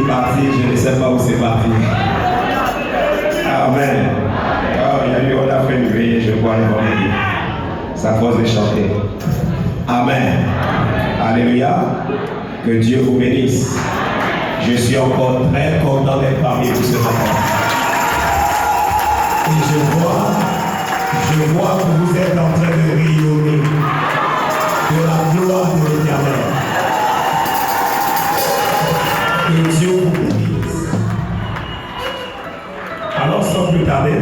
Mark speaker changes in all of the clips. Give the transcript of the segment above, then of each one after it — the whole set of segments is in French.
Speaker 1: parti, je ne sais pas où c'est parti. Amen. Oh, il y a eu, on a fait une veille, je crois, le vendredi. Ça force de chanter. Amen. Alléluia. Que Dieu vous bénisse. Je suis encore très content d'être parmi vous ce matin. Et je vois que vous êtes en train de rayonner de la gloire de l'Éternel. Que Dieu vous bénisse. Alors, sans plus tarder,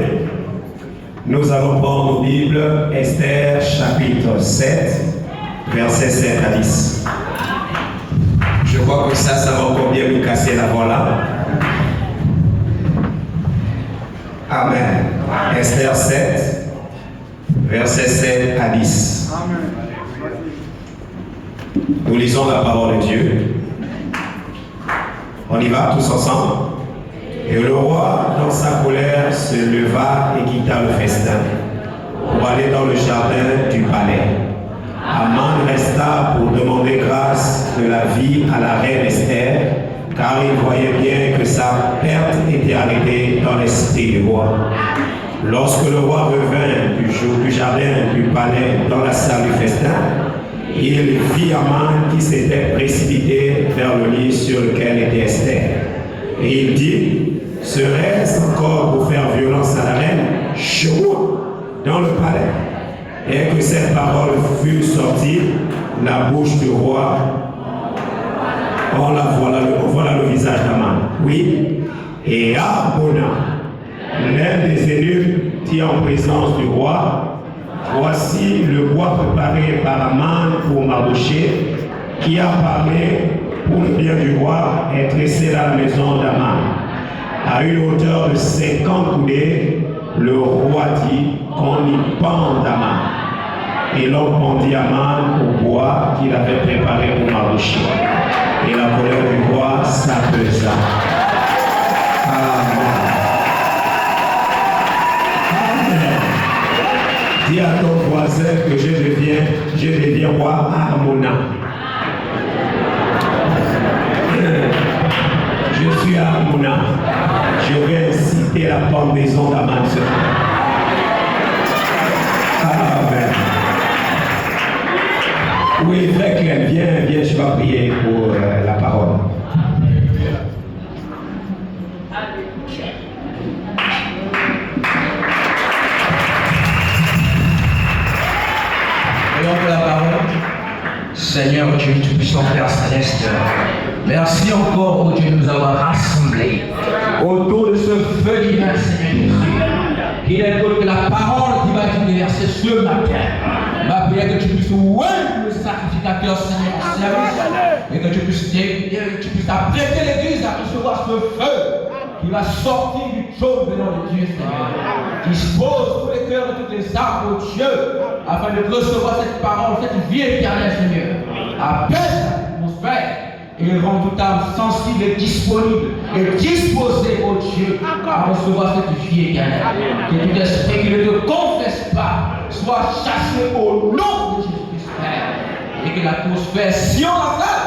Speaker 1: nous allons prendre nos Bibles, Esther, chapitre 7, versets 7 à 10. Je crois que ça va encore bien nous casser la voix là. Amen. Esther 7, versets 7 à 10. Amen. Nous lisons la parole de Dieu. On y va tous ensemble. Et le roi, dans sa colère, se leva et quitta le festin pour aller dans le jardin du palais. Aman resta pour demander grâce de la vie à la reine Esther, car il voyait bien que sa perte était arrêtée dans l'esprit du roi. Lorsque le roi revint du jardin du palais dans la salle du festin, il vit Aman qui s'était précipité vers le lit sur lequel était Esther. Et il dit, serait-ce encore pour faire violence à la reine, chez moi, dans le palais? Et que cette parole fut sortie, la bouche du roi, voilà le visage d'Aman. Oui, et Abona, l'un des élus, dit en présence du roi, voici le bois préparé par Aman pour Mardochée, qui a parlé pour le bien du roi et tressé dans la maison d'Aman. À une hauteur de 50 coudées, le roi dit qu'on y pende Aman. Et l'homme pendit Aman au bois qu'il avait préparé pour Mardochée. Et la colère du roi s'apaisa. Amen. Amen. Dis à ton voisin que je deviens roi Harmona. Je suis Harmona. Je vais inciter la pendaison d'Aman. Amen. Oui, très clair. Viens, je vais prier pour la parole.
Speaker 2: Prions pour la parole. Seigneur Dieu Tout-Puissant, Père Céleste, merci encore, oh Dieu, de nous avoir rassemblés autour de ce feu divin, Seigneur Jésus. Il est que la parole qui va être déversée ce matin, ma prière que tu puisses oindre le sacrificateur, Seigneur, en service, et que tu puisses apprêter l'Église à recevoir ce feu qui va sortir du trône de notre Dieu, Seigneur. Dispose tous les cœurs de toutes les âmes, oh Dieu, afin de recevoir cette parole, cette vie éternelle, Seigneur. Apaise l'atmosphère et rend toute âme sensible et disponible et disposée, oh Dieu, à recevoir cette vie éternelle. Que tout esprit qui ne te confesse pas soit chassé au nom de Jésus-Christ, Père. Et que l'atmosphère, si on la fait,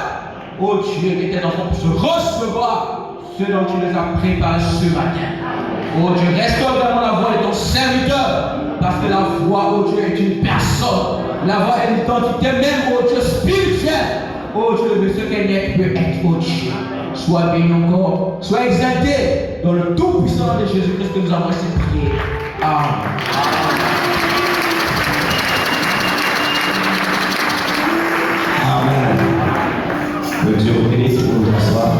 Speaker 2: oh Dieu, que tes enfants puissent recevoir ce dont tu les as préparés ce matin. Oh Dieu, restaure vraiment la voix de ton serviteur, parce que la voix, oh Dieu, est une personne. La voix est une identité même, oh Dieu, spirituelle. Oh Dieu, de ce qu'elle est, peut être, oh Dieu. Sois béni encore, sois exalté dans le tout-puissant de Jésus-Christ que nous avons ainsi prié. Amen.
Speaker 1: Amen. Que Dieu vous bénisse pour nous asseoir.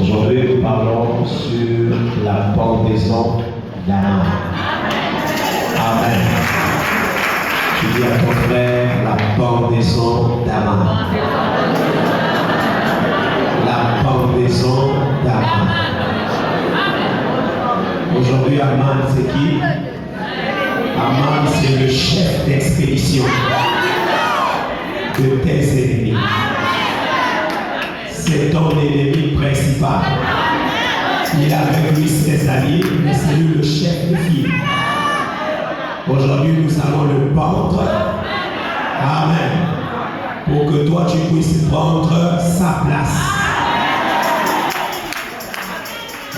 Speaker 1: Aujourd'hui, nous parlons sur la pendaison d'Aman. Amen. Tu dis à ton frère la pendaison d'Aman. La pendaison d'Aman. Aujourd'hui, Aman, c'est qui? Aman, c'est le chef d'expédition de tes ennemis. C'est ton ennemi principal. Il a avec lui ses alliés, mais c'est lui le chef de file. Aujourd'hui, nous allons le pendre. Amen. Pour que toi tu puisses prendre sa place.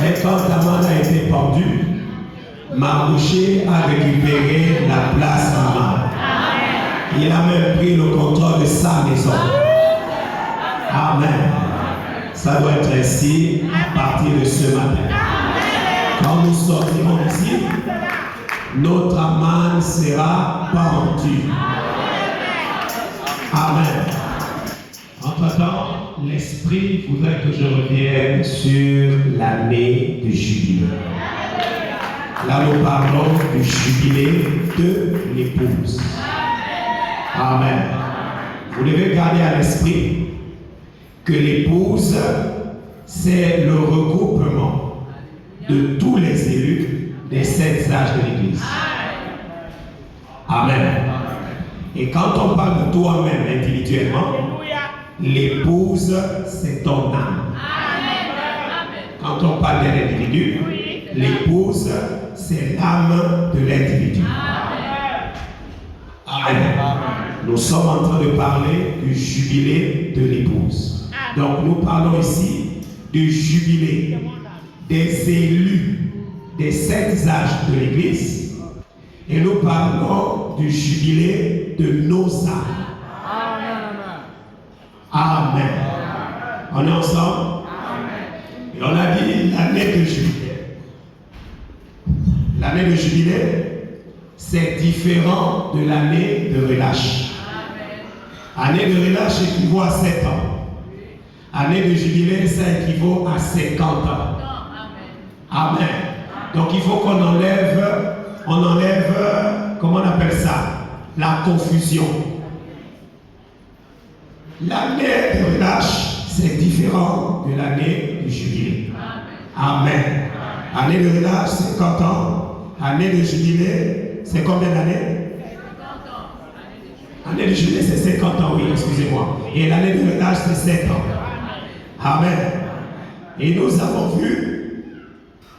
Speaker 1: Et quand Aman a été pendu, Mardochée a récupéré la place d'Aman. Il a même pris le contrôle de sa maison. Amen. Ça doit être ainsi à partir de ce matin. Quand nous sortirons ici, notre Aman sera pendu. Amen. Entre-temps, l'Esprit voudrait que je revienne sur l'année du jubilé. Là, nous parlons du jubilé de l'épouse. Amen. Vous devez garder à l'esprit que l'épouse, c'est le regroupement de tous les élus des 7 âges de l'Église. Amen. Et quand on parle de toi-même individuellement, l'épouse, c'est ton âme. Quand on parle d'un individu, l'épouse, c'est l'âme de l'individu. Amen. Nous sommes en train de parler du jubilé de l'épouse. Donc nous parlons ici du jubilé des élus des 7 âges de l'Église. Et nous parlons du jubilé de nos âmes. Amen. On est ensemble? Et on a dit l'année de jubilé. L'année de jubilé, c'est différent de l'année de relâche. Année de relâche équivaut à 7 ans. Année de jubilé, ça équivaut à 50 ans. Amen. Donc il faut qu'on enlève, comment on appelle ça? La confusion. L'année de relâche, c'est différent de l'année du jubilé. Amen. Année de relâche, 50 ans. Année de jubilé, c'est combien d'années? Année de jubilé, c'est 50 ans, oui, excusez-moi. Et l'année de relâche, c'est 7 ans. Amen. Et nous avons vu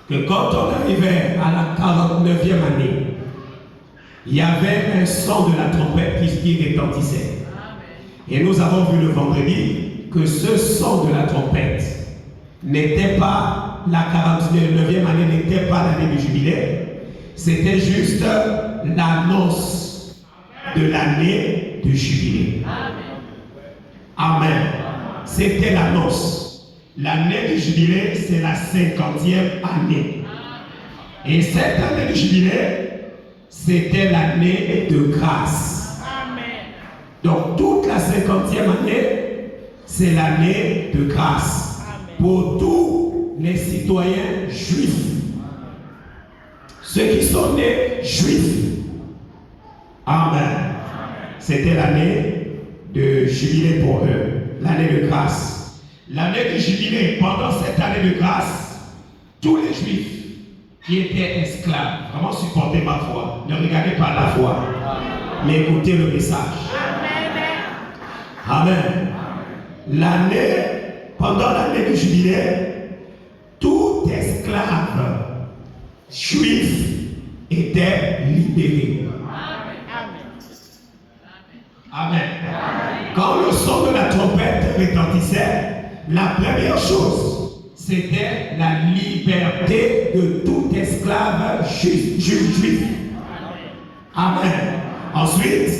Speaker 1: que quand on arrivait à la 49e année, il y avait un son de la trompette qui retentissait. Et nous avons vu le vendredi que ce son de la trompette n'était pas la 49e année, n'était pas l'année du jubilé. C'était juste l'annonce de l'année du jubilé. Amen. C'était l'annonce. L'année du jubilé, c'est la 50e année. Et cette année du jubilé, c'était l'année de grâce. Donc toute la 50e année, c'est l'année de grâce pour tous les citoyens juifs. Ceux qui sont nés juifs. Amen. C'était l'année de jubilé pour eux, l'année de grâce. L'année de jubilé, pendant cette année de grâce, tous les juifs qui étaient esclaves, vraiment supportez ma foi, ne regardez pas la foi, mais écoutez le message. Amen. Pendant l'année du jubilé, tout esclave juif était libéré. Amen. Quand le son de la trompette retentissait, la première chose, c'était la liberté de tout esclave juif. Amen. Ensuite,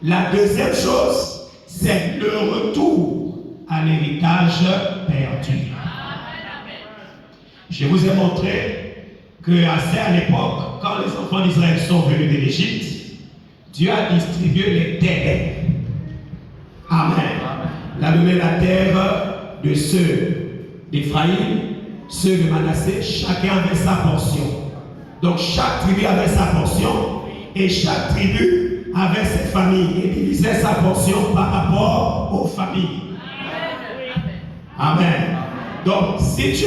Speaker 1: la deuxième chose, c'est le retour à l'héritage perdu. Je vous ai montré que à l'époque, quand les enfants d'Israël sont venus de l'Égypte, Dieu a distribué les terres. Amen. Il a donné la terre de ceux d'Éphraïm, ceux de Manassé, chacun avait sa portion. Donc chaque tribu avait sa portion et chaque tribu avait ses familles et divisait sa portion par rapport aux familles. Amen. Donc si tu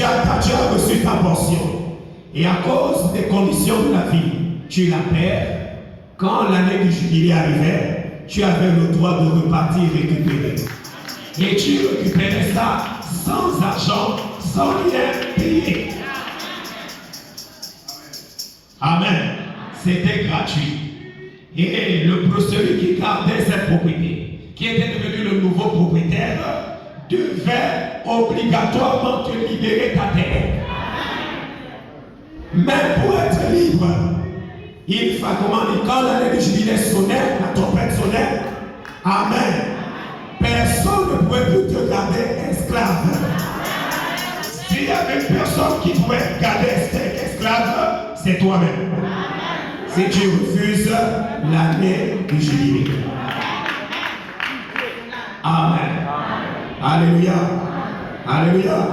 Speaker 1: as reçu ta portion et à cause des conditions de la vie, tu la perds, quand l'année du jubilé arrivait, tu avais le droit de repartir récupérer. Et tu récupérais ça sans argent, sans rien payer. Amen. C'était gratuit. Et celui qui gardait cette propriété, qui était devenu le nouveau propriétaire, devait obligatoirement te libérer ta terre. Mais pour être libre, il faut comment quand l'année du jubilé sonnait, la trompette sonnait, amen. Personne ne pouvait plus te garder esclave. S'il y avait une personne qui pouvait garder esclave, c'est toi-même. Si tu refuses l'année du jubilé. Amen. Alléluia. Alléluia.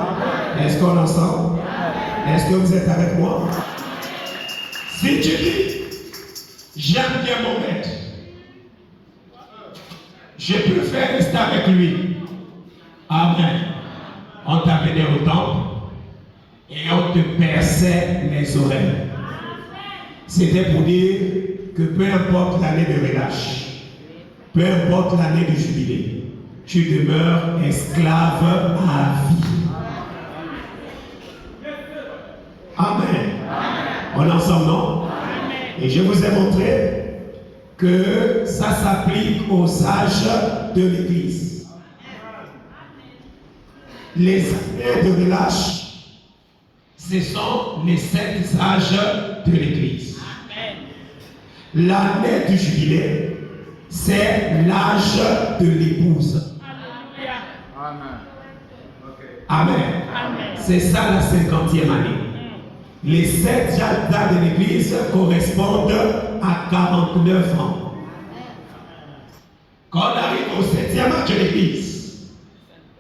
Speaker 1: Est-ce qu'on est ensemble? Est-ce que vous êtes avec moi? Si tu dis, j'aime bien mon maître, je préfère rester avec lui. Amen. On t'amenait au temple et on te perçait les oreilles. C'était pour dire que peu importe l'année de relâche, peu importe l'année du jubilé, tu demeures esclave à vie. Amen. On est ensemble, non? Et je vous ai montré que ça s'applique aux âges de l'Église. Les années de relâche, ce sont les 7 âges de l'Église. L'année du jubilé, c'est l'âge de l'épouse. Amen. C'est ça la 50e année. Les 7 dates de l'Église correspondent à 49 ans. Quand on arrive au 7e âge de l'Église,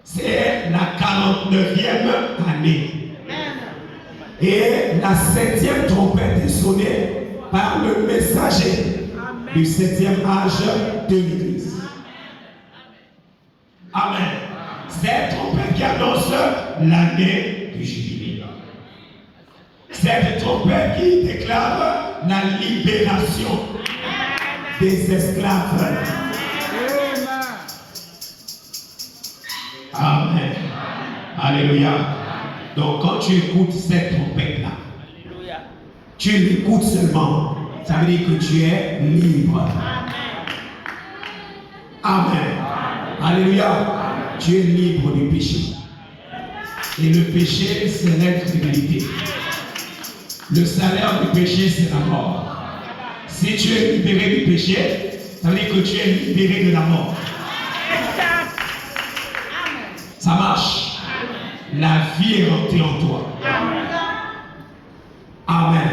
Speaker 1: c'est la 49e année. Et la 7e trompette est sonnée par le messager du 7e âge de l'Église. Amen. Cette trompette qui annonce l'année du jubilé. Cette trompette qui déclare la libération des esclaves. Amen. Alléluia. Donc quand tu écoutes cette trompette-là, tu l'écoutes seulement, ça veut dire que tu es libre. Amen. Alléluia. Tu es libre du péché. Et le péché, c'est l'incrédulité. Le salaire du péché, c'est la mort. Si tu es libéré du péché, ça veut dire que tu es libéré de la mort. Ça marche. La vie est rentrée en toi. Amen.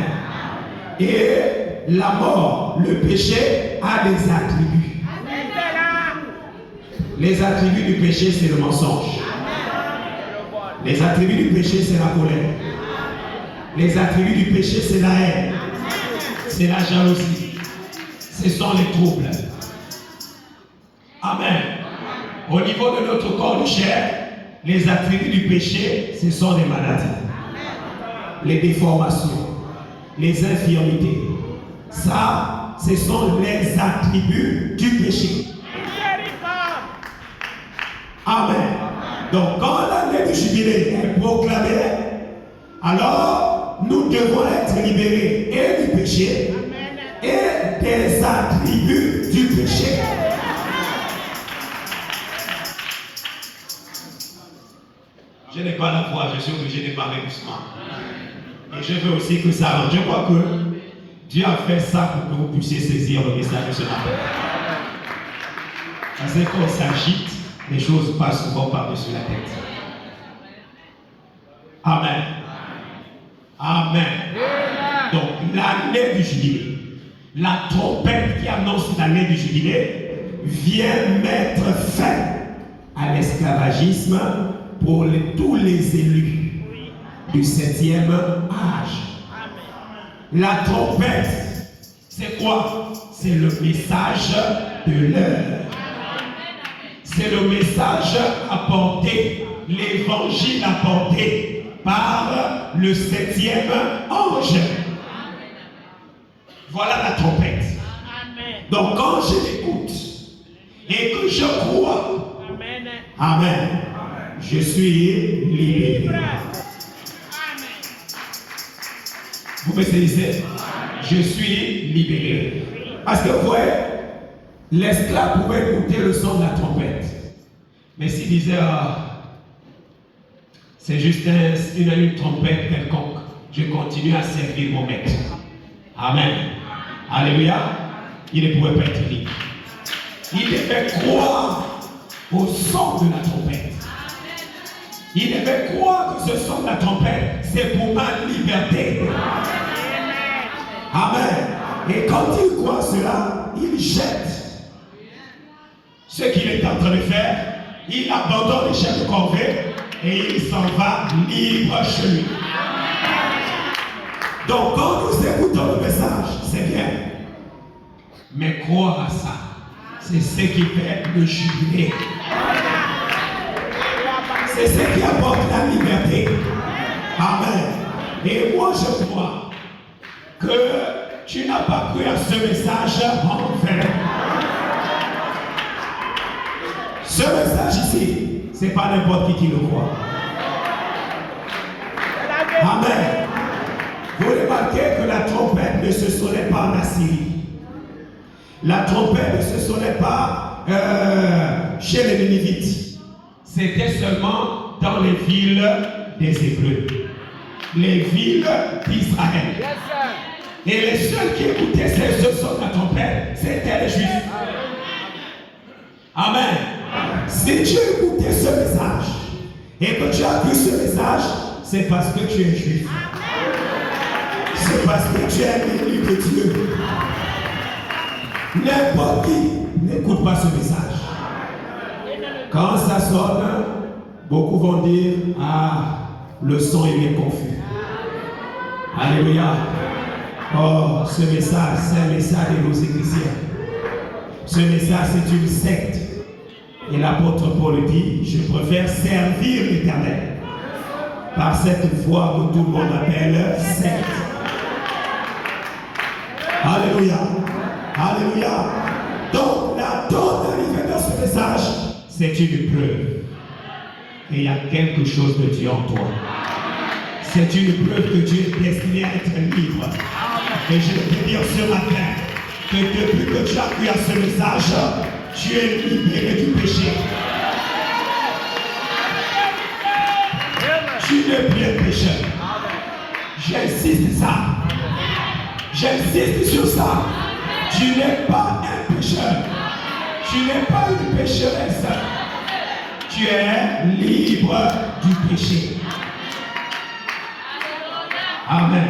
Speaker 1: Et la mort, le péché, a des attributs. Les attributs du péché, c'est le mensonge. Les attributs du péché, c'est la colère. Les attributs du péché, c'est la haine. C'est la jalousie. Ce sont les troubles. Amen. Au niveau de notre corps de chair, les attributs du péché, ce sont les maladies, les déformations, les infirmités. Ça, ce sont les attributs du péché. Amen. Donc, quand l'année du jubilé est proclamée, alors nous devons être libérés et du péché et des attributs du péché. Je n'ai pas la voix, je suis obligé de parler doucement. Et je veux aussi que ça rentre. Je crois que Dieu a fait ça pour que vous puissiez saisir le message de ce matin. Parce que quand on s'agite, les choses passent souvent par-dessus la tête. Amen. Amen. Donc, l'année du jubilé, la trompette qui annonce l'année du jubilé, vient mettre fin à l'esclavagisme pour tous les élus du 7e âge. La trompette, c'est quoi? C'est le message de l'heure. C'est le message apporté, l'évangile apporté par le 7e ange. Voilà la trompette. Donc quand je l'écoute et que je crois, amen, je suis libéré. Vous me saisissez? Je suis libéré. Parce que vous voyez, l'esclave pouvait écouter le son de la trompette. Mais s'il disait, c'est juste une trompette quelconque, je continue à servir mon maître. Amen. Alléluia. Il ne pouvait pas être libre. Il devait croire au son de la trompette. Il devait croire que ce son de la trompette, c'est pour ma liberté. Amen. Et quand il croit cela, il jette ce qu'il est en train de faire. Il abandonne les chefs de corvée et il s'en va libre chez lui. Donc quand nous écoutons le message, c'est bien. Mais croire à ça, c'est ce qui fait le jubilé. C'est ce qui apporte la liberté. Amen. Et moi je crois que tu n'as pas cru à ce message en vain. Ce message ici, ce n'est pas n'importe qui le croit. Amen. Vous remarquez que la trompette ne se sonnait pas en Assyrie. La trompette ne se sonnait pas chez les Nénivites. C'était seulement dans les villes des Hébreux. Les villes d'Israël. Et les seuls qui écoutaient ce son de la trompette, c'était les Juifs. Amen. Si tu écoutais ce message et que tu as vu ce message, c'est parce que tu es juif. C'est parce que tu es l'élu de Dieu. N'importe qui n'écoute pas ce message. Quand ça sonne, beaucoup vont dire, ah, le son est bien confus. Alléluia. Oh, ce message, c'est un message des Rosicruciens. Ce message, c'est une secte. Et l'apôtre Paul dit, je préfère servir l'Éternel par cette voie que tout le monde appelle secte. Alléluia. Alléluia. Donc, la donne d'arriver dans ce message, c'est une preuve. Et il y a quelque chose de Dieu en toi. C'est une preuve que Dieu est destiné à être libre. Et je vais te dire ce matin que depuis que tu as cru à ce message, tu es libéré du péché. Tu n'es plus un pécheur. J'insiste ça. J'insiste sur ça. Tu n'es pas un pécheur. Tu n'es pas une pécheresse. Tu es libre du péché. Amen.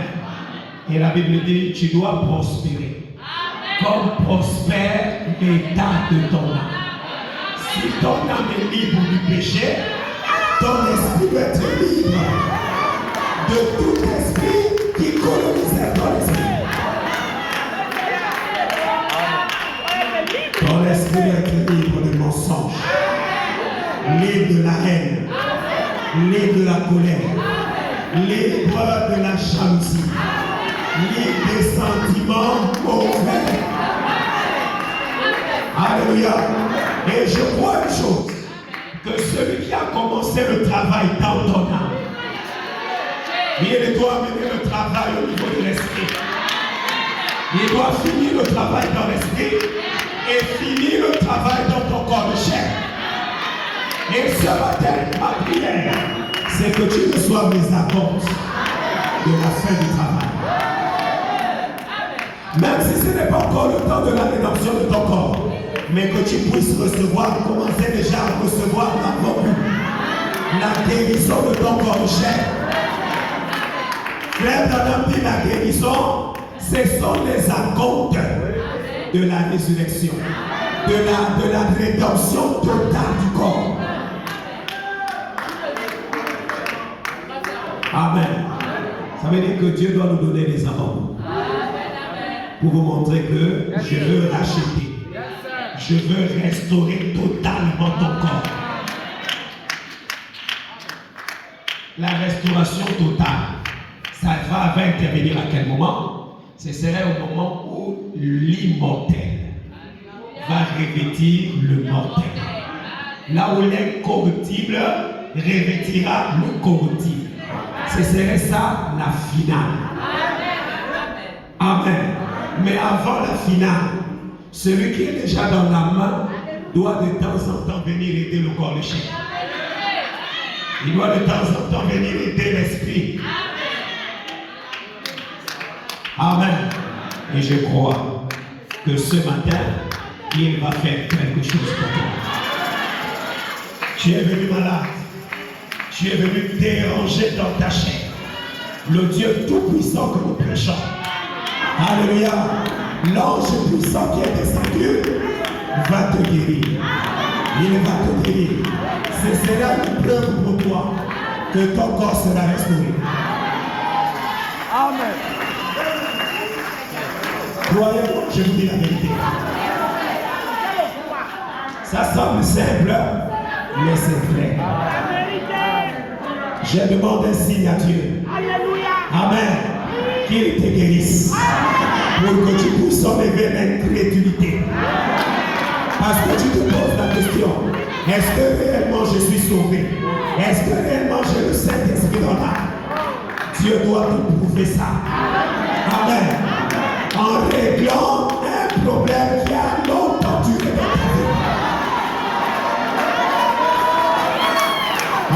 Speaker 1: Et la Bible dit, tu dois prospérer. Comme prospère l'état de ton âme. Si ton âme est libre du péché, ton esprit doit être libre de tout esprit qui colonisait ton esprit. Ton esprit doit être libre de mensonges, libre de la haine, libre de la colère, libre de la jalousie, libre des sentiments mauvais. Alléluia. Et je crois une chose, que celui qui a commencé le travail dans ton âme, il doit mener le travail au niveau de l'esprit. Il doit finir le travail dans l'esprit et finir le travail dans ton corps de chair. Et ce matin, ma prière, c'est que tu reçoives les attentes de la fin du travail. Même si ce n'est pas encore le temps de la rédemption de ton corps, mais que tu puisses recevoir, commencer déjà à recevoir la guérison de ton corps de chair. Frère Branham dit la guérison, ce sont les acomptes de la résurrection, de la rédemption totale du corps. Amen. Ça veut dire que Dieu doit nous donner des arômes pour vous montrer que je veux racheter. Je veux restaurer totalement ton corps. La restauration totale, ça va intervenir à quel moment? Ce serait au moment où l'immortel va revêtir le mortel. Là où l'incorruptible revêtira le corruptible. Ce serait ça la finale. Amen. Mais avant la finale, Celui qui est déjà dans la main doit de temps en temps venir aider le corps de chien. Il doit de temps en temps venir aider l'esprit. Amen. Et je crois que ce matin, il va faire quelque chose pour toi. Tu es venu malade. Tu es venu déranger dans ta chair. Le Dieu tout-puissant que nous prêchons. Alléluia. L'ange puissant qui est descendu va te guérir. Il va te guérir. Ce sera une preuve pour toi que ton corps sera restauré.
Speaker 3: Amen.
Speaker 1: Croyez-moi, je vous dis la vérité. Ça semble simple, mais c'est vrai. Je demande un signe à Dieu. Amen. Qu'il te guérisse. Pour que tu puisses enlever l'incrédulité. Parce que tu te poses la question. Est-ce que réellement je suis sauvé? Est-ce que réellement j'ai le Saint-Esprit dans l'âme? Dieu doit te prouver ça. Amen. En réglant un problème qui a longtemps duré dans ta vie.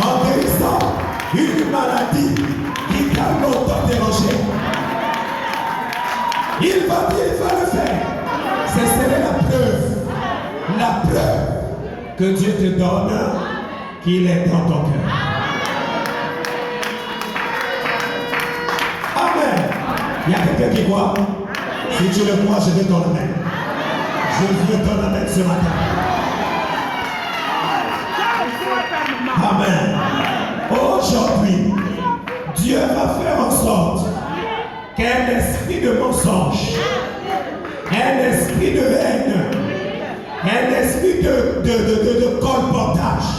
Speaker 1: En guérissant une maladie qui t'a longtemps dérangé. Il va le faire. Ce serait la preuve que Dieu te donne qu'il est dans ton cœur. Amen. Il y a quelqu'un qui croit. Si tu le crois, je veux ton amen. Je veux ton amen ce matin. Amen. Aujourd'hui, Dieu va faire en sorte qu'un esprit de mensonge, un esprit de haine, un esprit de colportage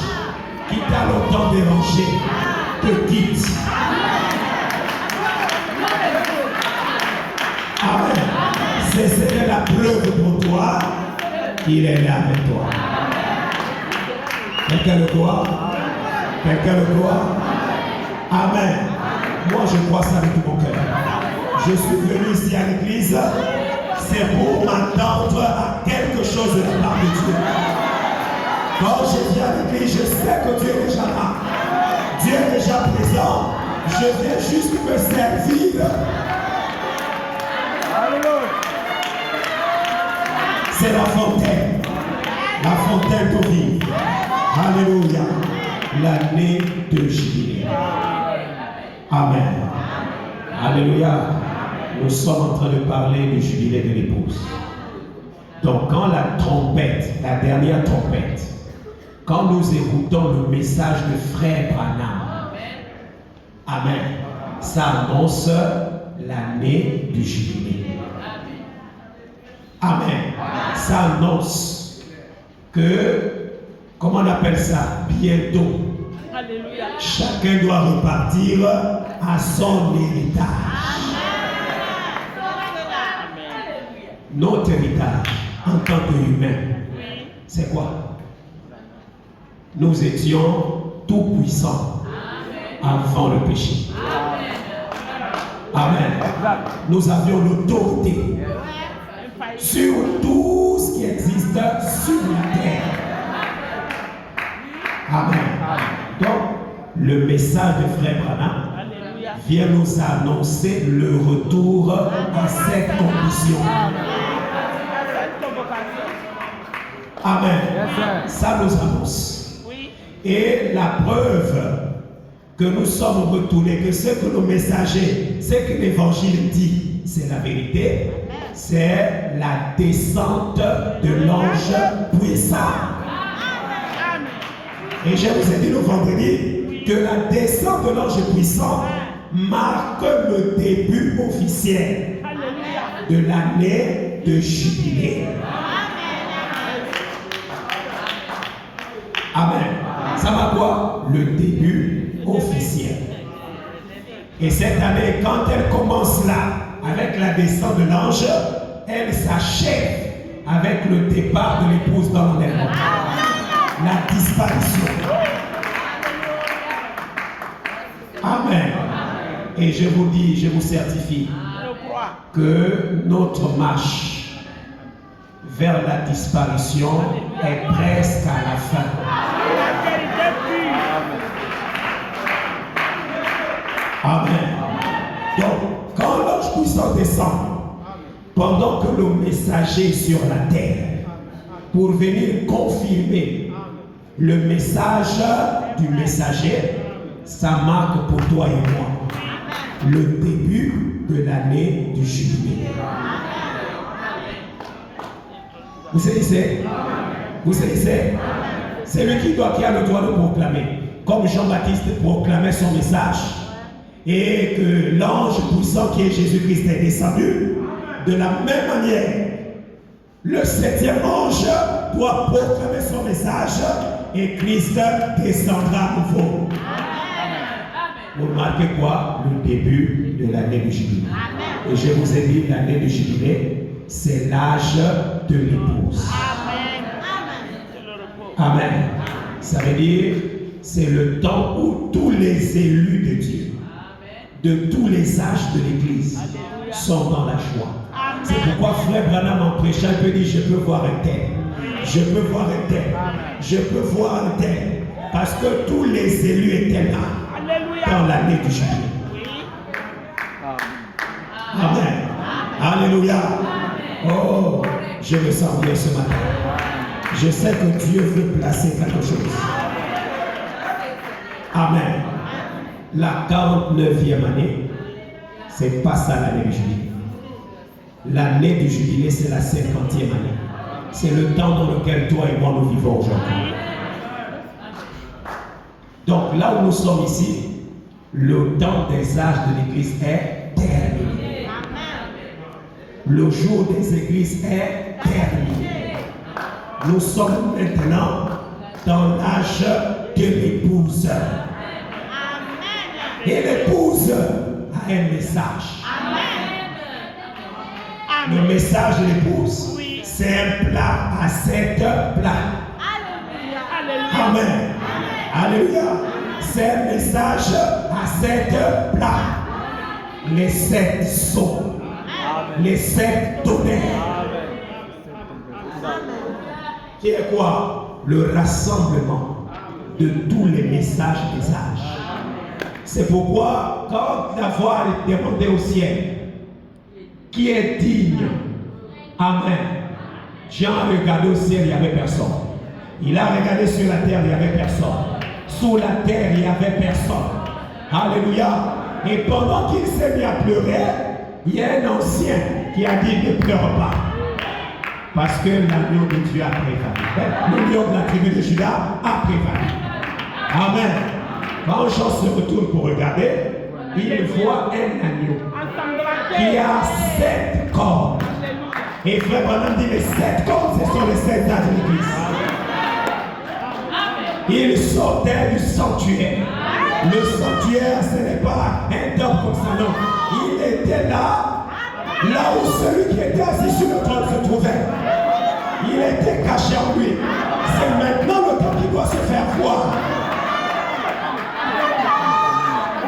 Speaker 1: qui t'a longtemps dérangé te quitte. Amen. C'est la preuve pour toi qu'il est là avec toi. Quelqu'un le croit? Quelqu'un le croit? Amen. Moi je crois ça de tout mon cœur. Je suis venu ici à l'église, c'est pour m'attendre à quelque chose de la part de Dieu. Quand je viens à l'église, je sais que Dieu est déjà là. Dieu est déjà présent. Je viens juste me servir. C'est la fontaine d'eau vive. Alléluia. L'année de jubilé. Amen. Alléluia. Nous sommes en train de parler du jubilé de l'épouse. Donc quand la trompette, la dernière trompette, quand nous écoutons le message de frère Branham, amen, ça annonce l'année du jubilé. Amen. Ça annonce que, comment on appelle ça, bientôt, chacun doit repartir à son héritage. Notre héritage en tant qu'humain, c'est quoi? Nous étions tout puissants avant le péché. Amen. Nous avions l'autorité sur tout ce qui existe sur la terre. Amen. Donc, le message de frère Branham vient nous annoncer le retour à cette condition. Amen. Ça nous annonce. Et la preuve que nous sommes retournés, que ce que nos messagers, ce que l'évangile dit, c'est la vérité, c'est la descente de l'ange puissant. Et je vous ai dit le vendredi que la descente de l'ange puissant marque le début officiel de l'année de jubilé. Amen. Ça va quoi? Le début officiel. Et cette année, quand elle commence là, avec la descente de l'ange, elle s'achève avec le départ de l'épouse dans l'enlèvement. La disparition. Amen. Et je vous dis, je vous certifie que notre marche vers la disparition est presque à la fin. Amen. Donc, quand l'ange puissant descend, pendant que le messager est sur la terre, pour venir confirmer le message du messager, ça marque pour toi et moi le début de l'année du jubilé. Vous saisissez? Vous saisissez? C'est lui qui a le droit de proclamer. Comme Jean-Baptiste proclamait son message et que l'ange puissant qui est Jésus-Christ est descendu, de la même manière, le 7e ange doit proclamer son message et Christ descendra à nouveau. Vous marquez quoi? Le début de l'année du jubilé. Et je vous ai dit, l'année du jubilé, c'est l'âge de l'épouse. Amen. Ça veut dire, c'est le temps où tous les élus de Dieu, de tous les âges de l'Église, sont dans la joie. C'est pourquoi Frère Branham en prêchant peut dire, je peux voir un tel, je peux voir un tel, je peux voir un tel, parce que tous les élus étaient là dans l'année du jubilé. Amen. Alléluia. Oh, je me sens bien ce matin. Je sais que Dieu veut placer quelque chose. Amen. La 49e année, c'est pas ça l'année du jubilé. L'année du jubilé, c'est la 50e année. C'est le temps dans lequel toi et moi nous vivons aujourd'hui. Donc là où nous sommes ici, le temps des âges de l'Église est terminé. Le jour des églises est terminé. Nous sommes maintenant dans l'âge de l'épouse. Et l'épouse a un message. Le message de l'épouse, c'est un plat à 7 plats. Amen. Alléluia. C'est un message à 7 plats. Les 7 sons. Les 7 tonnerres. Qui est quoi? Le rassemblement de tous les messages des âges. C'est pourquoi, quand d'avoir demandé au ciel, qui est digne? Amen. Jean a regardé au ciel, il n'y avait personne. Il a regardé sur la terre, il n'y avait personne. Sous la terre, il n'y avait personne. Alléluia. Et pendant qu'il s'est mis à pleurer, il y a un ancien qui a dit ne pleure pas. Parce que l'agneau de Dieu a prévalu. Le lion de la tribu de Judas a prévalu. Amen. Quand Jean se retourne pour regarder, il voit un agneau qui a 7 cornes. Et Frère Branham dit les 7 cornes, ce sont les 7 âges de l'Église. Il sortait du sanctuaire. Le sanctuaire, ce n'est pas un temple comme ça, non. Il était là où celui qui était assis sur le trône se trouvait. Il était caché en lui. C'est maintenant le temps qui doit se faire voir.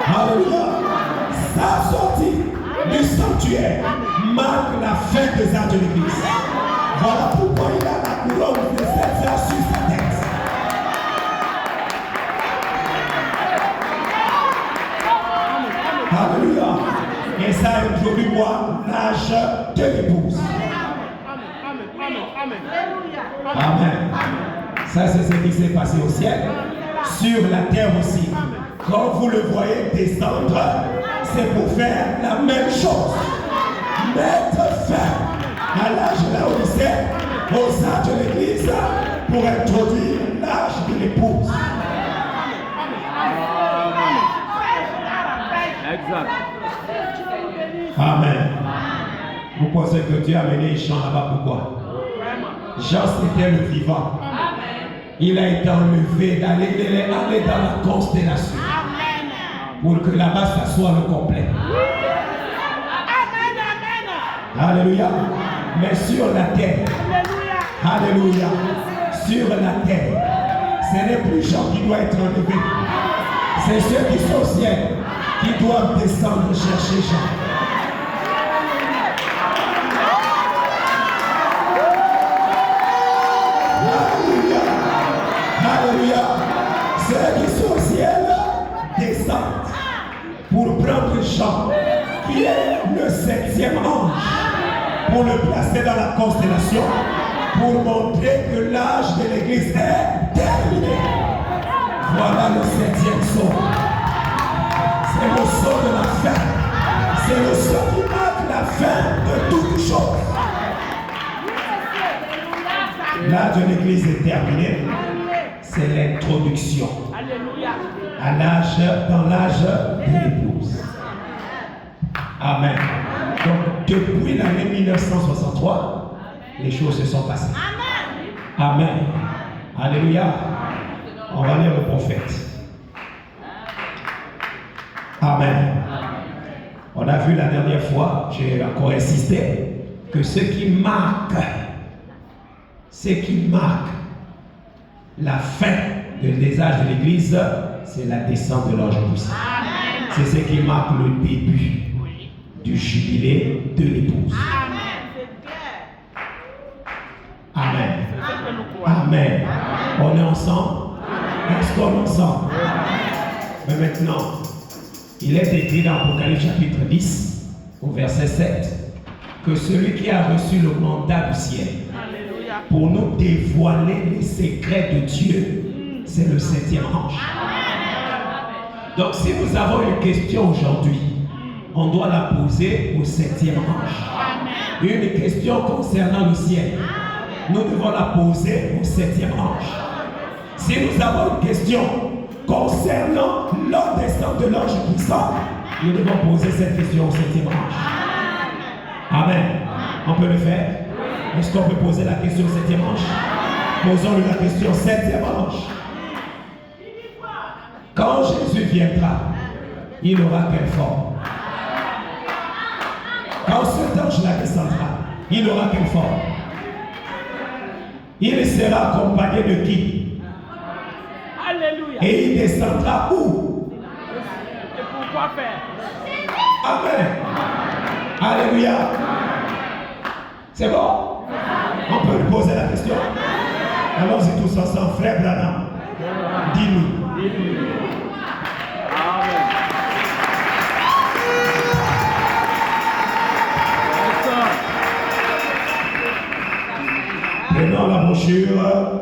Speaker 1: Alléluia. Sa sortie du sanctuaire marque la fin des âges de l'Église. Voilà pourquoi il a la couronne de 7 âges sur sa tête. Alléluia. Et ça introduit moi l'âge de l'épouse. Amen. Ça, c'est ce qui s'est passé au ciel. Sur la terre aussi. Quand vous le voyez descendre, c'est pour faire la même chose. Mettre fin à l'âge de la Odyssée, aux âges de l'Église, pour introduire l'âge de l'épouse.
Speaker 3: Exact.
Speaker 1: Amen. Vous pensez que Dieu a mené Jean là-bas pourquoi? Jean c'était le vivant. Il a été enlevé d'aller dans la constellation. Pour que là-bas ça soit le complet. Alléluia. Mais sur la terre. Alléluia. Sur la terre. Ce n'est plus Jean qui doit être enlevé. C'est ceux qui sont au ciel qui doivent descendre chercher Jean. Alléluia. Ceux qui sont au ciel descendent pour prendre Jean, qui est le 7e ange, pour le placer dans la constellation, pour montrer que l'âge de l'église est terminé. Voilà le 7e saut. C'est le saut de la fin. C'est le saut qui marque la fin de toutes choses. L'âge de l'église est terminé. C'est l'introduction à dans l'âge de l'épouse. Amen. Donc, depuis l'année 1963, les choses se sont passées. Amen. Alléluia. On va lire le prophète. Amen. On a vu la dernière fois, j'ai encore insisté, que ce qui marque la fin des âges de l'Église, c'est la descente de l'ange puissant. C'est ce qui marque le début du jubilé de l'épouse. Amen. Amen. On est ensemble? Est-ce qu'on est ensemble? Mais maintenant, il est écrit dans Apocalypse chapitre 10, au verset 7, que celui qui a reçu le mandat du ciel pour nous dévoiler les secrets de Dieu, c'est le 7e ange. Donc si nous avons une question aujourd'hui, on doit la poser au 7e ange. Une question concernant le ciel, nous devons la poser au 7e ange. Si nous avons une question concernant la descente de l'ange puissant, nous devons poser cette question au 7e ange. Amen. On peut le faire? Est-ce qu'on peut poser la question au 7e ange? Posons-lui la question 7e ange. Quand Jésus viendra, il aura quelle forme? Quand cet ange-là descendra, il aura quelle forme? Il sera accompagné de qui?
Speaker 3: Alléluia.
Speaker 1: Et il descendra où?
Speaker 3: Et pourquoi faire?
Speaker 1: Amen. Alléluia. C'est bon? On peut lui poser la question. Allons-y tous ensemble. Frère Branham, dis-nous.
Speaker 3: Amen.
Speaker 1: Prenons la brochure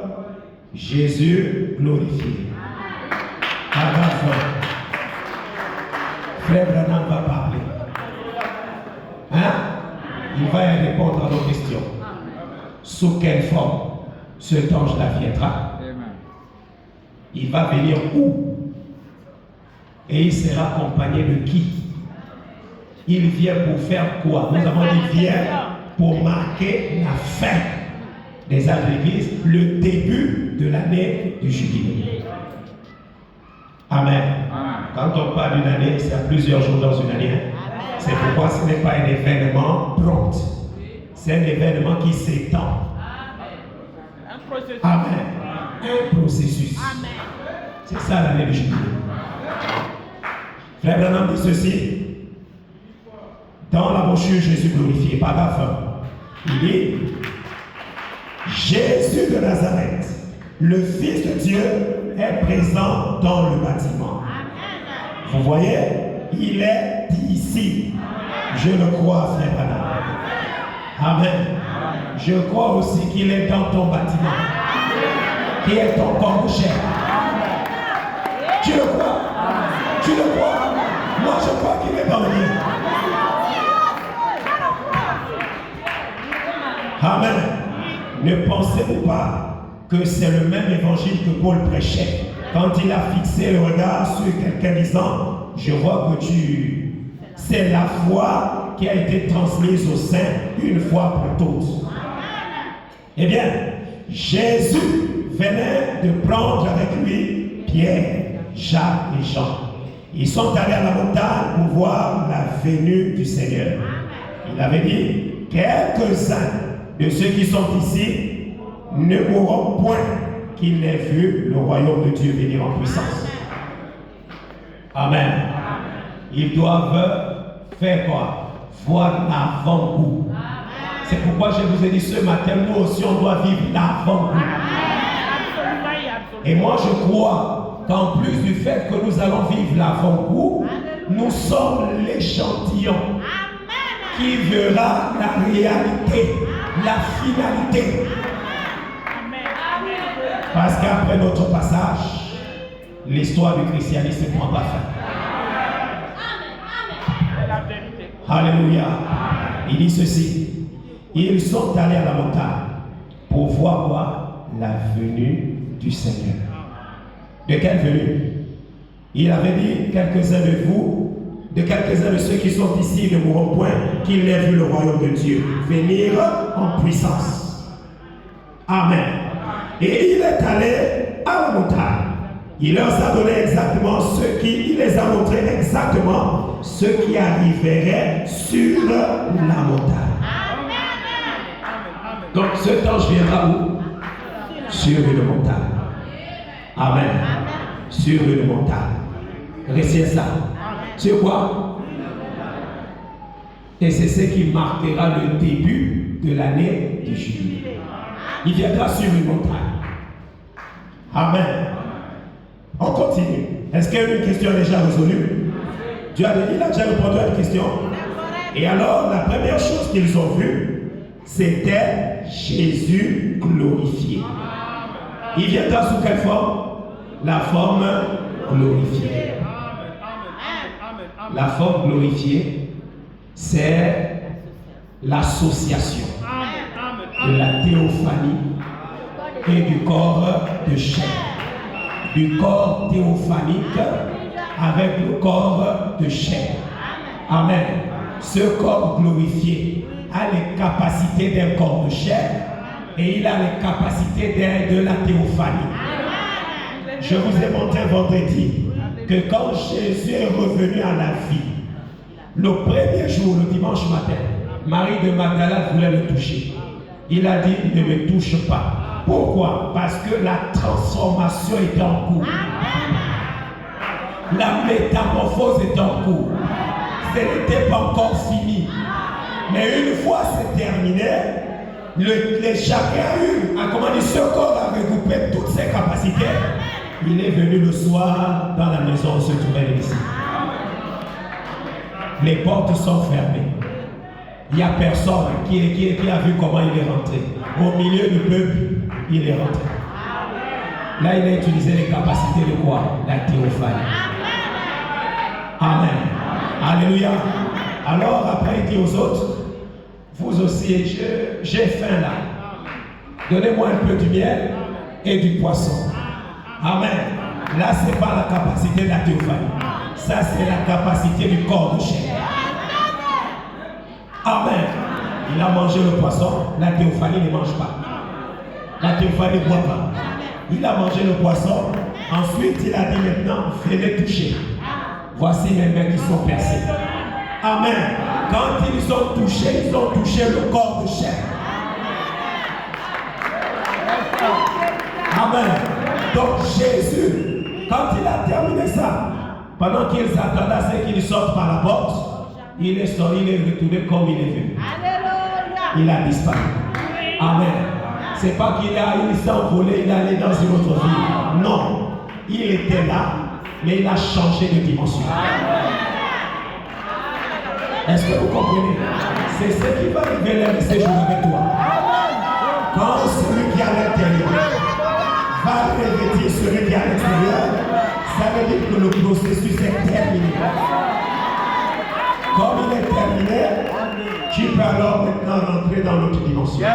Speaker 1: Jésus glorifié. Frère Branham va parler. Hein? Il va y répondre à nos questions. Sous quelle forme cet ange-là viendra? Il va venir où? Et il sera accompagné de qui? Il vient pour faire quoi? Nous avons dit il vient pour marquer la fin des âges de l'Église, le début de l'année du jubilé. Amen. Quand on parle d'une année, c'est à plusieurs jours dans une année. C'est pourquoi ce n'est pas un événement prompt. C'est un événement qui s'étend. Amen. Un processus. C'est ça l'année du jubilé. Frère Branham dit ceci. Dans la brochure Jésus glorifié, paragraphe 1, il dit Jésus de Nazareth, le Fils de Dieu, est présent dans le bâtiment. Vous voyez, il est ici. Je le crois, frère Branham. Amen. Je crois aussi qu'il est dans ton bâtiment, qui est ton corps de chair. Tu le crois? Tu le crois? Moi, je crois qu'il est dans le mien. Amen. Ne pensez-vous pas que c'est le même évangile que Paul prêchait quand il a fixé le regard sur quelqu'un disant je vois que c'est la foi qui a été transmise au sein une fois pour toutes. Eh bien, Jésus venait de prendre avec lui Pierre, Jacques et Jean. Ils sont allés à la montagne pour voir la venue du Seigneur. Il avait dit quelques-uns de ceux qui sont ici ne mourront point qu'ils n'aient vu le royaume de Dieu venir en puissance. Amen. Ils doivent faire quoi? Voir l'avant-goût. C'est pourquoi je vous ai dit ce matin, nous aussi on doit vivre l'avant-goût. Et moi, je crois qu'en plus du fait que nous allons vivre l'avant-goût, nous sommes l'échantillon qui verra la réalité, la finalité. Parce qu'après notre passage, l'histoire du christianisme prendra fin. Alléluia. Il dit ceci. Ils sont allés à la montagne pour voir quoi? La venue du Seigneur. De quelle venue? Il avait dit quelques-uns de vous, de quelques-uns de ceux qui sont ici ne mourront point, qu'ils aient vu le royaume de Dieu venir en puissance. Amen. Et il est allé à la montagne. Il leur a donné exactement il les a montré exactement ce qui arriverait sur la montagne. Donc cet ange viendra où? Sur une montagne. Amen. Sur une montagne. Restez ça. Sur quoi? Et c'est ce qui marquera le début de l'année du juillet. Il viendra sur une montagne. Amen. On continue. Est-ce qu'il y a une question déjà résolue? Il a déjà répondu à une question. Et alors, la première chose qu'ils ont vue, c'était Jésus glorifié. Il viendra sous quelle forme? La forme glorifiée. La forme glorifiée, c'est l'association de la théophanie et du corps de chair. Du corps théophanique avec le corps de chair. Amen. Ce corps glorifié a les capacités d'un corps de chair et il a les capacités de la théophanie. Je vous ai montré vendredi que quand Jésus est revenu à la vie, le premier jour, le dimanche matin, Marie de Magdala voulait le toucher. Il a dit, ne me touche pas. Pourquoi? Parce que la transformation était en cours. La métamorphose était en cours. Ce n'était pas encore fini. Mais une fois c'est terminé, chacun ce corps a regroupé toutes ses capacités. Il est venu le soir dans la maison où se trouvait l'église. Les portes sont fermées. Il n'y a personne qui a vu comment il est rentré. Au milieu du peuple, il est rentré. Là, il a utilisé les capacités de quoi? La théophanie. Amen. Alléluia. Alors, après, il dit aux autres, vous aussi, j'ai faim là. Donnez-moi un peu du miel et du poisson. Amen. Là, ce n'est pas la capacité de la théophanie. Ça, c'est la capacité du corps de chair. Amen. Il a mangé le poisson. La théophanie ne mange pas. La théophanie ne boit pas. Il a mangé le poisson. Ensuite, il a dit maintenant, venez toucher. Voici mes mains qui sont percées. Amen. Quand ils ont touché le corps de chair. Amen. Donc Jésus, quand il a terminé ça, pendant qu'ils attendaient à ce qu'il sorte par la porte, il est sorti, il est retourné comme il est venu. Il a disparu. Amen. C'est pas il s'est envolé, il est allé dans une autre vie. Non. Il était là, mais il a changé de dimension. Est-ce que vous comprenez? C'est ce qui va révéler ces jours avec toi. Quand celui qui est à l'intérieur va revêtir celui qui est à l'extérieur, ça veut dire que le processus est terminé. Comme il est terminé, tu peux alors maintenant rentrer dans l'autre dimension.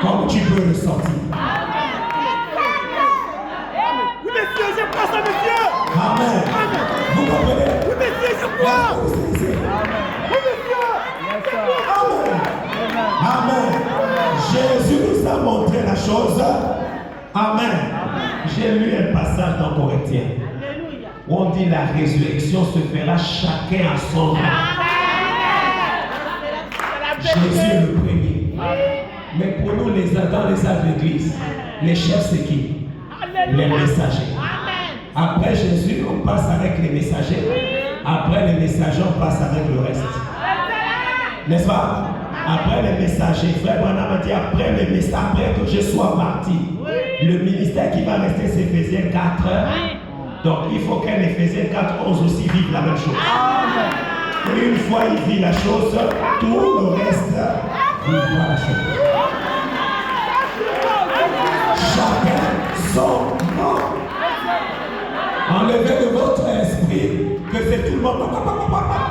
Speaker 1: Comme tu peux le sortir.
Speaker 3: Oui, monsieur, je crois ça, monsieur.
Speaker 1: Amen. Vous comprenez?
Speaker 3: Oui, monsieur, je crois. Oui, monsieur.
Speaker 1: Amen. Amen. Jésus nous a montré la chose. Amen. J'ai lu un passage dans Corinthiens où on dit la résurrection se fera chacun à son rang. Jésus est le premier. Mais pour nous, dans les âges de l'Église, les chefs, c'est qui? Les messagers. Après Jésus, on passe avec les messagers. Après les messagers, on passe avec le reste. N'est-ce pas? Après les messagers, frère Branham a dit après que je sois parti, Le ministère qui va rester, c'est Éphésiens 4. Donc il faut qu'un Éphésiens 4, 11 aussi vive la même chose. Et une fois il vit la chose, tout le reste vivra la chose. Chacun son nom. Enlevez de votre esprit que c'est tout le monde.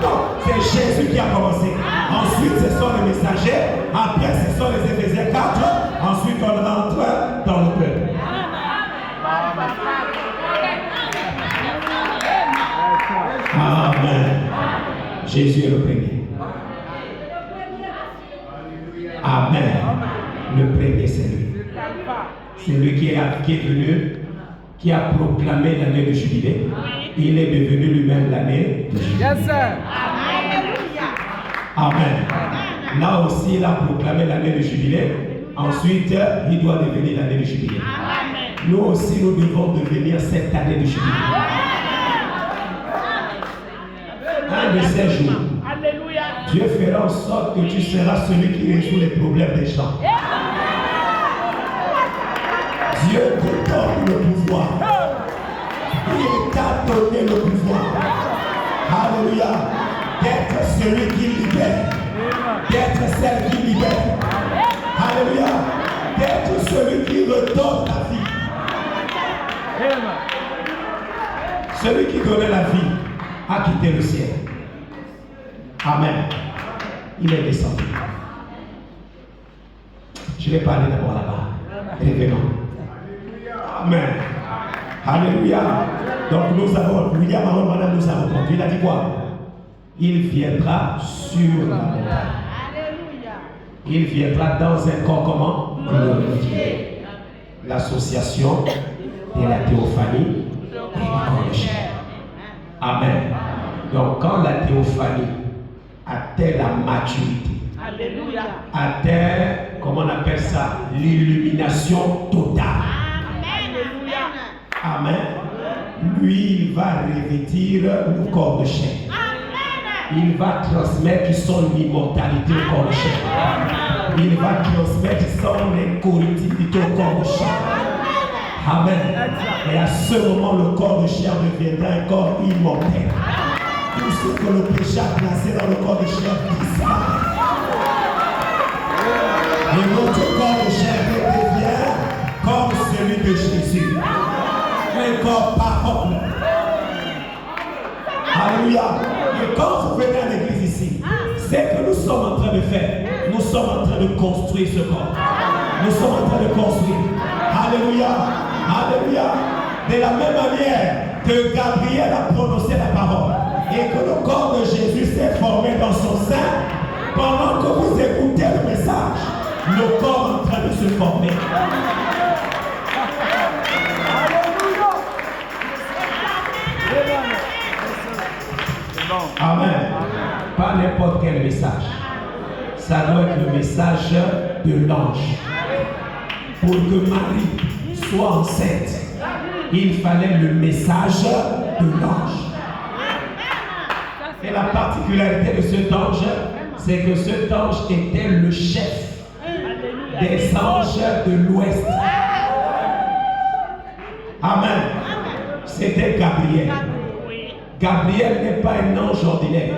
Speaker 1: Non, c'est Jésus qui a commencé. Ensuite, ce sont les messagers. Après, ce sont les Éphésiens 4. Ensuite, on rentre dans le peuple. Amen. Jésus est le premier. Amen. Le premier, c'est lui. C'est lui qui est venu, qui a proclamé l'année de jubilé. Il est devenu lui-même l'année de jubilé.
Speaker 3: Yes, sir.
Speaker 1: Amen. Là aussi, il a proclamé l'année de jubilé. Ensuite, il doit devenir l'année de jubilé. Nous aussi, nous devons devenir cette année de jubilé. Un de ces jours, Dieu fera en sorte que tu seras celui qui résout les problèmes des gens. Dieu te donne le pouvoir. Il t'a donné le pouvoir. Alléluia. D'être celui qui libère. D'être celle qui libère. Alléluia. D'être celui qui redonne la vie. Celui qui donnait la vie a quitté le ciel. Amen. Il est descendu. Je vais parler d'abord là-bas. Revenons. Amen. Alléluia. Donc nous avons, William Aaron Branham nous a répondu. Il a dit quoi? Il viendra sur la montagne. Il viendra dans un corps comment? Glorifié. L'association de la théophanie et du corps de chair. Amen. Donc quand la théophanie atteint la maturité, atteint, comment on appelle ça, l'illumination totale. Amen. Lui, il va revêtir le corps de chair. Il va transmettre son immortalité au corps de chair. Il va transmettre son incorruptibilité au corps de chair. Amen. Et à ce moment, le corps de chair deviendra un corps immortel. Tout ce que le péché a placé dans le corps de chair disparaît. Et notre corps de chair devient comme celui de Jésus. Un corps parole. Alléluia. Et quand vous venez à l'église ici, c'est que nous sommes en train de faire. Nous sommes en train de construire ce corps. Nous sommes en train de construire. Alléluia. Alléluia. De la même manière que Gabriel a prononcé la parole et que le corps de Jésus s'est formé dans son sein, pendant que vous écoutez le message, le corps est en train de se former. Amen. Pas n'importe quel message. Ça doit être le message de l'ange. Pour que Marie soit enceinte, il fallait le message de l'ange. Et la particularité de cet ange, c'est que cet ange était le chef des anges de l'Ouest. Amen. C'était Gabriel. Gabriel n'est pas un ange ordinaire.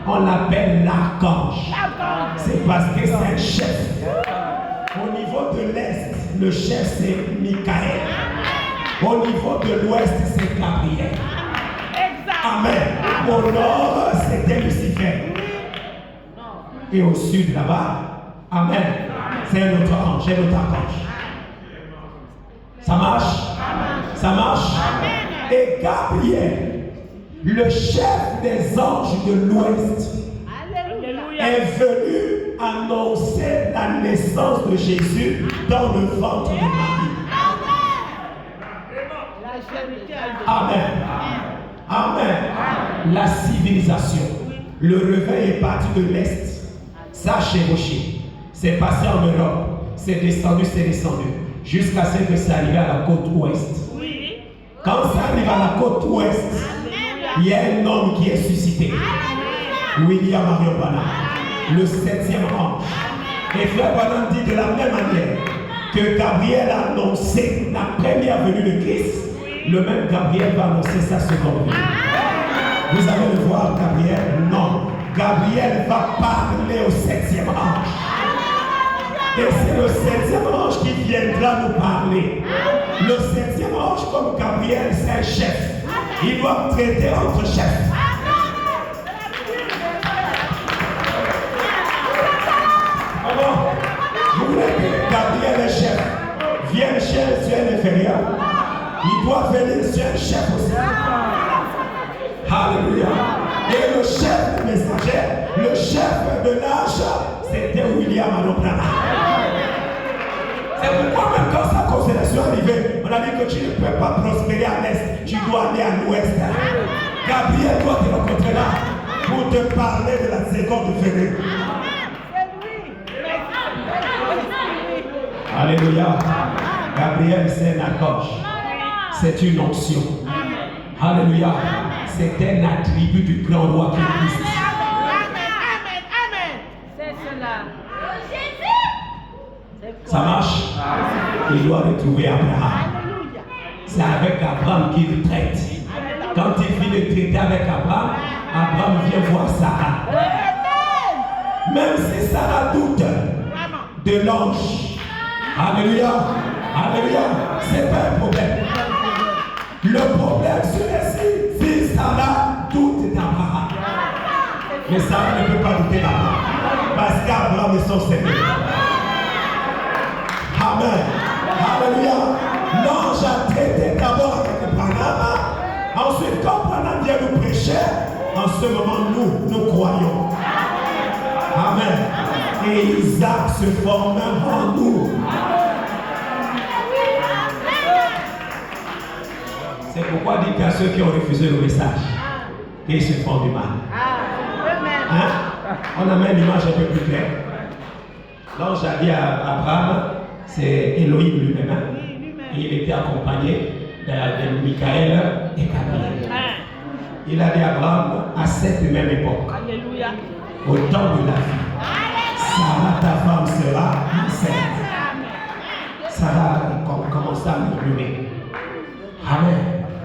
Speaker 1: On l'appelle l'archange. C'est parce que c'est un chef. Au niveau de l'Est, le chef c'est Michael. Au niveau de l'Ouest, c'est Gabriel. Amen. Au nord, c'était Lucifer. Et au sud, là-bas, amen, c'est un autre ange, un autre archange. Ça marche? Ça marche? Et Gabriel, le chef des anges de l'Ouest, est venu annoncer la naissance de Jésus dans le ventre de Marie. Amen. Amen. La civilisation, le réveil est parti de l'Est, ça a chevauché, c'est passé en Europe, c'est descendu, jusqu'à ce que ça arrive à la côte Ouest. Quand ça arrive à la côte Ouest, il y a un homme qui est suscité. William Aaron Branham, le 7e ange. Et Frère Branham dit de la même manière que Gabriel a annoncé la première venue de Christ, le même Gabriel va annoncer sa seconde venue. Vous allez le voir, Gabriel? Non. Gabriel va parler au 7e ange. Et c'est le 7e ange qui viendra nous parler. Le 7e ange, comme Gabriel, c'est un chef. Il doit traiter entre chefs. Alors, vous voulez que Gabriel, le chef, vienne chez un inférieur? Il doit venir chez un chef aussi. Alléluia. Et le chef des messagers, le chef de l'âge, c'était William Branham. C'est pourquoi même quand sa constellation est arrivée, on a dit que tu ne peux pas prospérer à l'est, tu dois aller à l'ouest. Gabriel doit te rencontrer là pour te parler de la seconde venue. Alléluia. Gabriel, c'est un archange. C'est une onction. Alléluia. C'est un attribut du grand roi qui existe.
Speaker 4: Amen. C'est cela.
Speaker 1: Ça marche? Il doit retrouver Abraham. C'est avec Abraham qu'il traite. Quand il finit de traiter avec Abraham, Abraham vient voir Sarah. Même si Sarah doute de l'ange. Alléluia. Alléluia. C'est pas un problème. Le problème, c'est si Sarah doute d'Abraham. Mais Sarah ne peut pas douter d'Abraham. Parce qu'Abraham est son Seigneur. Amen. Alléluia. L'ange a traité d'abord avec Branham. Ensuite, quand Branham vient nous prêcher, en ce moment, nous croyons. Amen. Et Isaac se forme en nous. C'est pourquoi dit qu'à ceux qui ont refusé le message, qu'ils se font du mal. Hein? On a même une image un peu plus claire. L'ange a dit à Abraham, c'est Elohim lui-même. Il était accompagné de Michael et Gabriel. Il a dit à Abraham, à cette même époque, au temps de la vie, Sarah, ta femme, sera enceinte. Sarah commence à murmurer. Amen.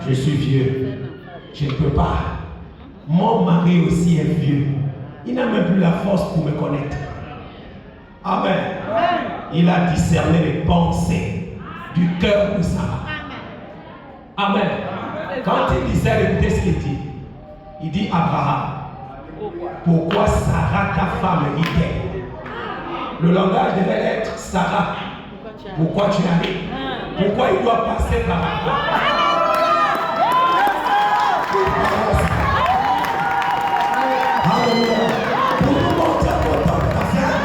Speaker 1: Je suis vieux. Je ne peux pas. Mon mari aussi est vieux. Il n'a même plus la force pour me connaître. Amen. Il a discerné les pensées du cœur de Sarah. Amen. Quand il discerne, écoutez ce qu'il dit. Il dit Abraham, pourquoi Sarah, ta femme, dit-elle? Le langage devait être Sarah, pourquoi tu arrives? Pourquoi il doit passer par là? Alléluia. Pour nous montrer notre temps de affaire,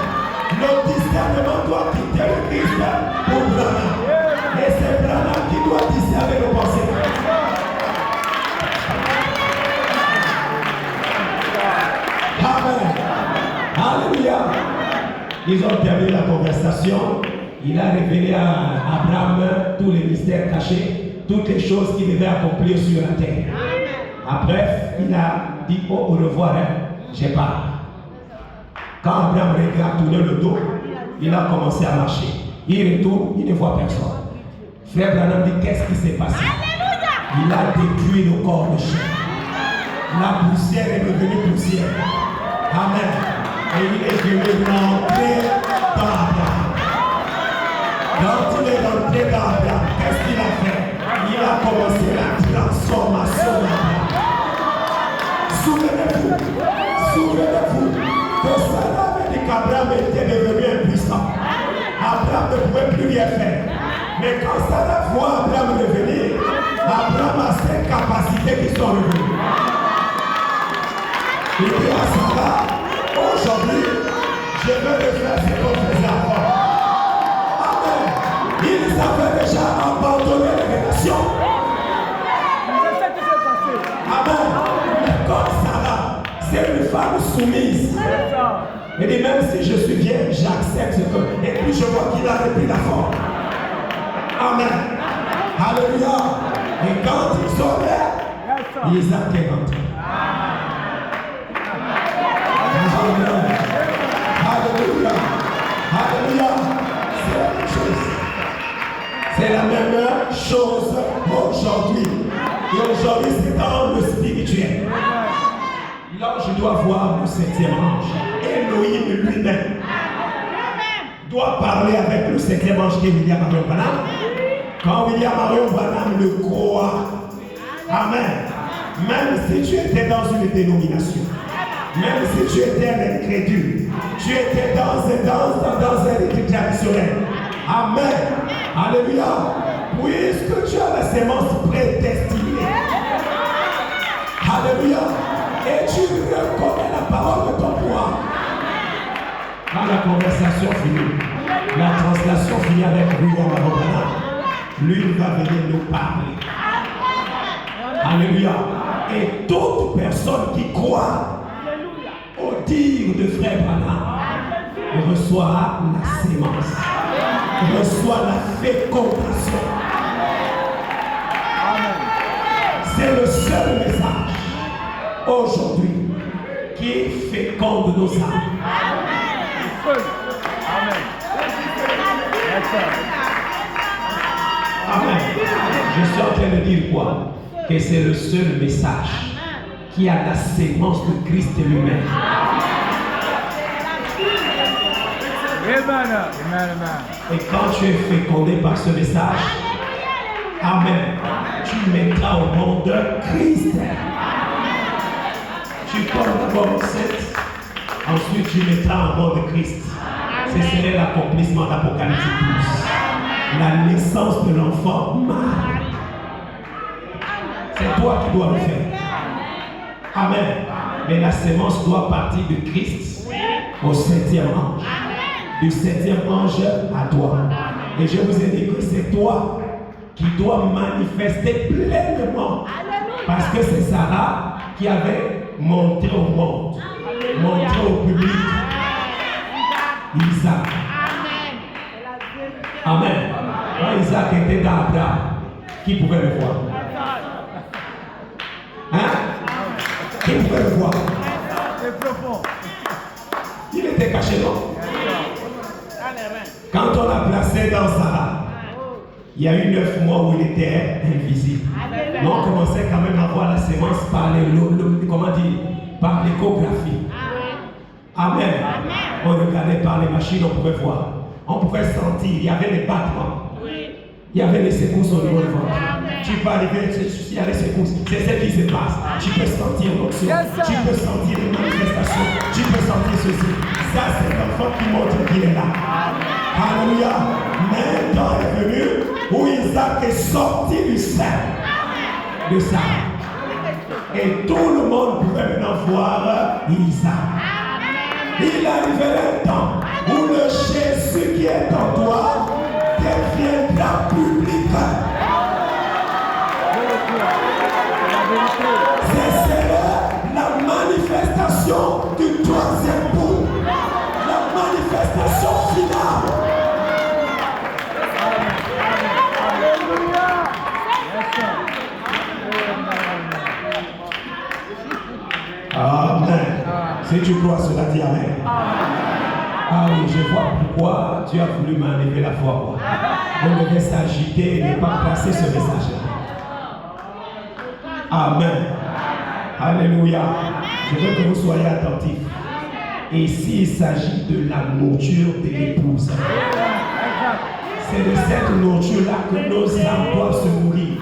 Speaker 1: le discernement doit quitter le Christ pour Branham. Et c'est Branham qui doit discerner nos pensées. Amen. Alléluia. Ils ont terminé la conversation. Il a révélé à Abraham tous les mystères cachés, toutes les choses qu'il devait accomplir sur la terre. Après, il a dit au revoir, j'ai pas. Quand Abraham regarde tourner le dos, il a commencé à marcher. Il retourne, il ne voit personne. Frère Branham dit, qu'est-ce qui s'est passé? Il a détruit le corps de chien. La poussière est devenue poussière. Amen. Et il est venu rentrer dans Abraham. Quand il est rentré dans Abraham, qu'est-ce qu'il a fait? Il a commencé la transformation d'Abraham. Souvenez-vous que Sarah avait dit qu'Abraham était devenu impuissant. Abraham ne pouvait plus rien faire. Mais quand Sarah voit Abraham revenir, Abraham a ses capacités qui sont revenues. Il dit à Sarah, aujourd'hui, je vais refaire ce qu'on faisait avant. Amen. Ils avaient déjà abandonné les relations. Amen. Mais comme Sarah, c'est une femme soumise. Elle dit, même si je suis vieille, j'accepte ce que. Et puis je vois qu'il a repris la forme. Amen. Alléluia. Et quand ils sont là, Isaac est rentré. Alléluia. Alléluia. C'est la même chose. C'est la même chose aujourd'hui. Et aujourd'hui, c'est dans le spirituel. L'ange doit voir le 7e ange. Elohim lui-même doit parler avec le 7e ange qui est William Marion Branham. Quand William Marion Branham le croit, amen. Même si tu étais dans une dénomination, même si tu étais un incrédule, tu étais dans un état traditionnel. Amen. Alléluia. Puisque tu as la sémence prédestinée. Alléluia. Et tu reconnais la parole de ton roi. Quand la conversation finit, la translation finit avec William Marion Branham. Lui, il va venir nous parler. Alléluia. Et toute personne qui croit au dire de frère Branham reçoit la sémence, reçoit la fécondation. C'est le seul message aujourd'hui qui féconde nos âmes. Amen. Je suis en train de dire quoi? Que c'est le seul message qui a la sémence de Christ lui-même. Et quand tu es fécondé par ce message, amen, tu mettras au monde Christ. Tu tombes d'abord enceinte, ensuite tu mettras au monde Christ. Ce serait l'accomplissement d'Apocalypse 12. La naissance de l'enfant mâle. C'est toi qui dois le faire. Amen. Mais la sémence doit partir de Christ au 7e ange. Du 7e ange à toi. Et je vous ai dit que c'est toi qui dois manifester pleinement. Parce que c'est Sarah qui avait montré au monde, montré au public Isaac. Amen. Quand Isaac était dans Abraham, qui pouvait le voir? Hein? Qui pouvait le voir? Il était caché, non? Quand on l'a placé dans Sarah, il y a eu 9 mois où il était invisible. Mais on commençait quand même à voir la sémence par par l'échographie. Amen. On regardait par les machines, on pouvait voir. On pouvait sentir, il y avait des battements. Il y avait les secousses au niveau du ventre. Tu peux arriver, il y a les secousses. C'est ce qui se passe. Tu peux sentir l'onction. Tu peux sentir les manifestations. Tu peux sentir ceci. Ça, c'est l'enfant qui montre qu'il est là. Alléluia. Mais un temps est venu où Isaac est sorti du sein de Sarah. Et tout le monde pouvait maintenant voir Isaac. Il arrivera un temps où le Jésus qui est en toi deviendra public. C'est la manifestation du 3e bout, la manifestation finale. Amen. Si tu crois cela, dis amen. Ah oui, je vois pourquoi tu as voulu m'enlever la foi. On devait s'agiter et ne pas placer ce message-là. Amen. Alléluia. Je veux que vous soyez attentifs. Et s'il s'agit de la nourriture de l'épouse, c'est de cette nourriture-là que nos âmes doivent se nourrir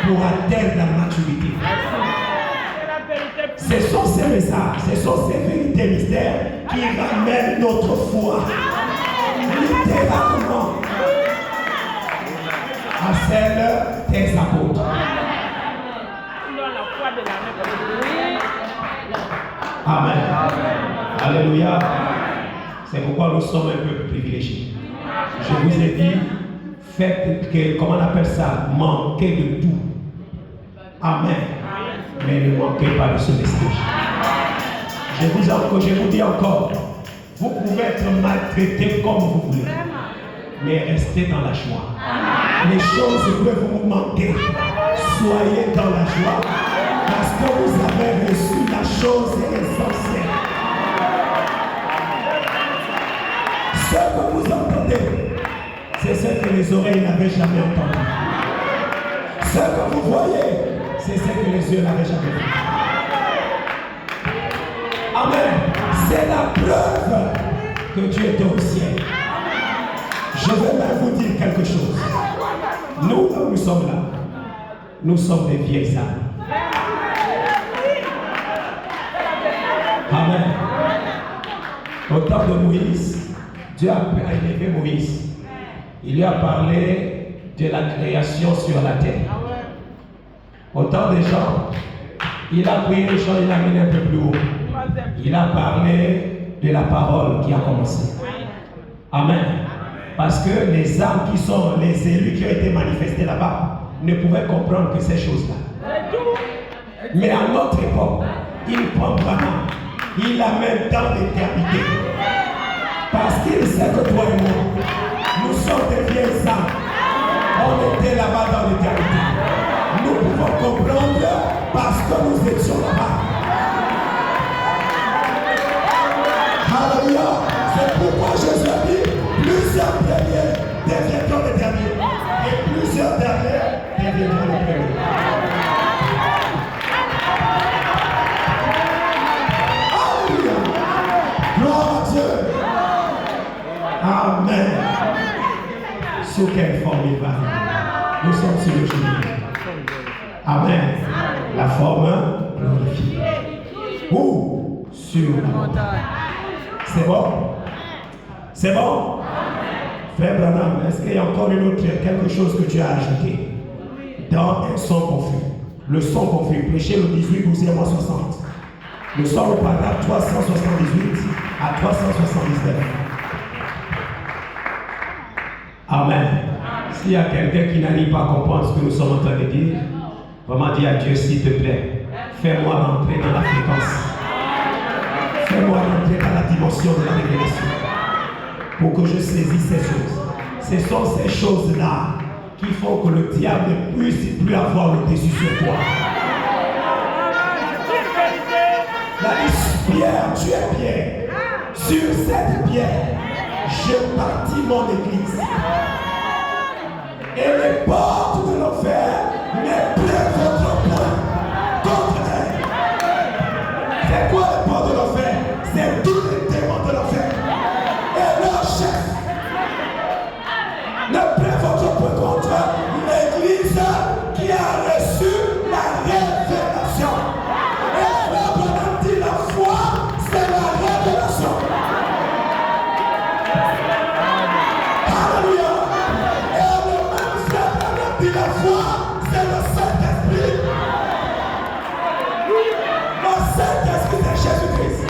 Speaker 1: pour atteindre la maturité. Ce sont ces messages, ce sont ces vérités mystères qui ramènent notre foi littéralement à celle des apôtres. Amen. Alléluia. C'est pourquoi nous sommes un peu privilégiés. Je vous ai dit, faites que, comment on appelle ça, manquez de tout. Amen. Mais ne manquez pas de ce message. Je vous dis encore, vous pouvez être maltraité comme vous voulez, mais restez dans la joie. Les choses peuvent vous manquer. Soyez dans la joie, parce que vous avez reçu la chose essentielle. Ce que vous entendez, ce c'est ce que les oreilles n'avaient jamais entendu. Ce que vous voyez, c'est ce que les yeux n'avaient jamais vu. Amen. C'est la preuve que Dieu était au ciel. Je vais même vous dire quelque chose. Nous sommes là. Nous sommes des vieilles âmes. Amen. Au temps de Moïse, Dieu a élevé Moïse. Il lui a parlé de la création sur la terre. Au temps des gens, il a pris les gens, il a mis un peu plus haut. Il a parlé de la parole qui a commencé. Amen. Parce que les âmes qui sont les élus qui ont été manifestés là-bas ne pouvaient comprendre que ces choses-là. Mais à notre époque, il prend vraiment, il amène dans l'éternité. Parce qu'il sait que toi et moi, nous sommes des vieilles âmes. On était là-bas dans l'éternité. Nous pouvons comprendre parce que nous étions là-bas. Alléluia. C'est pourquoi Jésus a dit plusieurs premiers deviendront les derniers. Et plusieurs derniers deviendront les premiers. Alléluia. Gloire à Dieu. Amen. Sous quelle forme il va? Nous sommes sur le chemin. Amen. La forme glorifiée. Où? Sur la montagne. C'est bon? C'est bon? Frère Branham, est-ce qu'il y a encore une autre, quelque chose que tu as ajouté dans un son confus? Le son confus, prêché le 18, 12e mois 60. Nous sommes au paragraphe 378 à 379. Amen. S'il y a quelqu'un qui n'arrive pas à comprendre ce que nous sommes en train de dire, vraiment dis à Dieu, s'il te plaît, fais-moi rentrer dans la fréquence. Fais-moi rentrer dans la dimension de la révélation. Pour que je saisisse ces choses. Ce sont ces choses-là qui font que le diable ne puisse plus avoir le dessus sur toi. La liste, Pierre, tu es Pierre. Sur cette pierre, je bâtis mon église. Et les portes de l'enfer ne prévaudront point contre elle. C'est quoi les portes de l'enfer? C'est tous les démons de l'enfer. Et leur chef ne prévaudront point contre l'église qui a reçu la révélation. Et Abraham dit la foi, c'est la révélation. Alléluia. Et le même frère Abraham dit la foi, c'est le Saint-Esprit. Le Saint-Esprit c'est Jésus-Christ.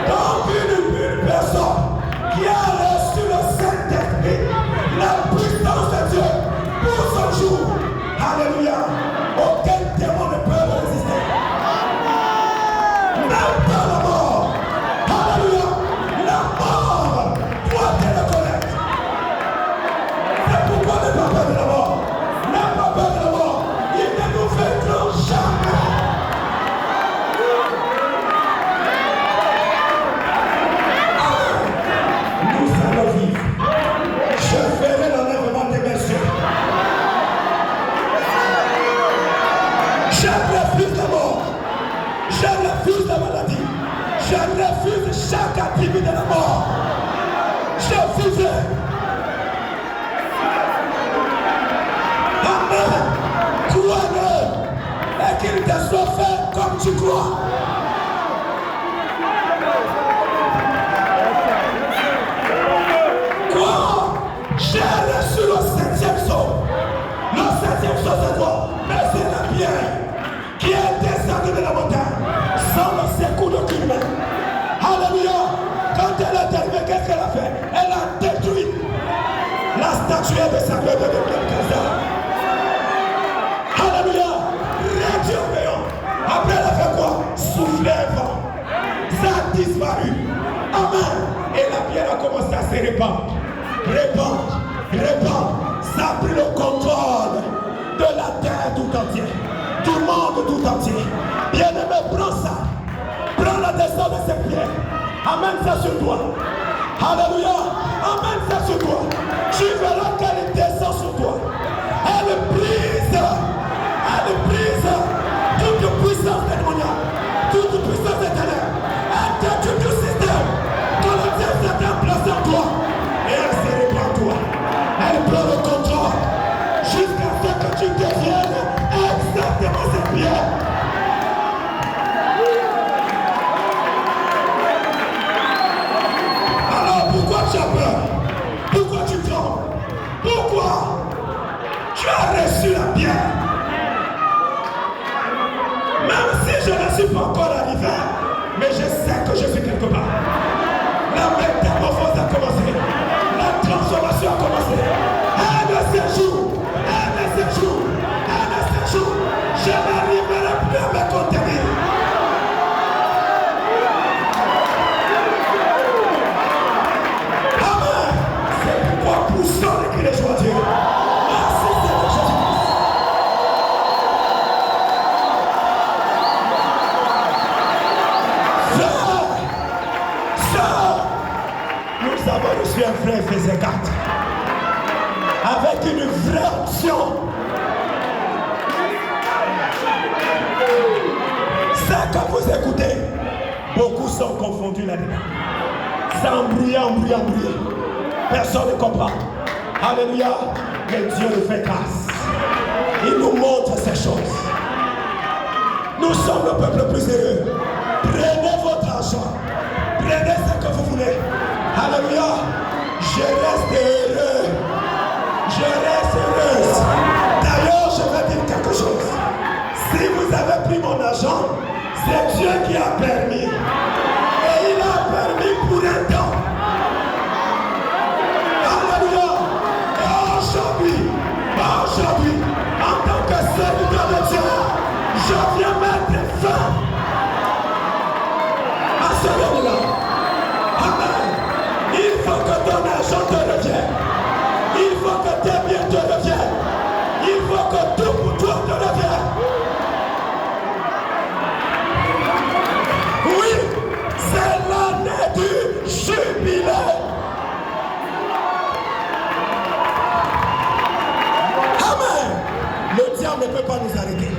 Speaker 1: Donc une personne qui a reçu le Saint-Esprit, la puissance de Dieu pour son jour. Alléluia. Aucun démon ne peut le résister. Même pas la mort. Alléluia. La mort doit te reconnaître. C'est pourquoi ne pas peur de la mort. N'aie pas peur de la mort. Il ne nous vaincra jamais. Nous allons vivre. Je ferai l'enlèvement des messieurs. Je refuse la mort. Je refuse la maladie. Je refuse chaque attribut de la mort. Je refuse. Amen. Crois-le. Et qu'il te soit fait comme tu crois. Quoi? J'ai reçu le 7e saut. Le 7e saut, c'est quoi? Mais c'est la pierre qui est descendue de la montagne sans le secours d'aucune main. Alléluia. Quand elle est arrivée, qu'est-ce qu'elle a fait? Elle a détruit la statuette de sa gloire de Nebuchadnezzar. Alléluia. Réduit au néant. Après, elle a fait quoi? Souffler un vent. Ça a disparu. Amen. Et la pierre a commencé à se répandre. Répandre. Ça a pris le contrôle de la terre tout entière. Du monde tout entier. Bien-aimé, prends ça. Prends la descente de cette pierre. Amène ça sur toi. Alléluia. Amène ça sur toi. Tu verras qu'elle descend sur toi. Elle brise toute puissance démoniaque, toute puissance éternelle. Elle détruit tout système que le diable s'est placé en toi. Et elle se répand en toi. Elle prend le contrôle jusqu'à ce que tu deviennes exactement cette pierre. Alors pourquoi tu as peur? Pourquoi tu trembles? Pourquoi? Tu as reçu la pierre. Même si je ne suis pas encore arrivé, mais je sais que je suis quelque part. La métamorphose a commencé. La transformation a commencé. Un de ces jours, je n'arriverai plus à me contenir. Amen. C'est pourquoi poussons les cris de joie à Dieu. Merci Seigneur Jésus-Christ. Nous avons reçu un vrai Ephésiens 4 avec une vraie option. Ça que vous écoutez, beaucoup sont confondus là-dedans. C'est embrouillé. Personne ne comprend. Alléluia. Mais Dieu nous fait grâce. Il nous montre ces choses. Nous sommes le peuple le plus heureux. Prenez votre argent. Prenez ce que vous voulez. Alléluia. Je reste heureux. D'ailleurs, je vais dire quelque chose. Si vous avez pris mon argent, c'est Dieu qui a permis. Et il a permis pour un temps. Alléluia. Et aujourd'hui, en tant que serviteur de Dieu, je viens mettre fin à ce monde-là. Amen. Il faut que ton argent te revienne. Il faut que tes biens te reviennent. Il faut que tout pour toi te revienne. Oui, c'est l'année du jubilé. Amen. Le diable ne peut pas nous arrêter.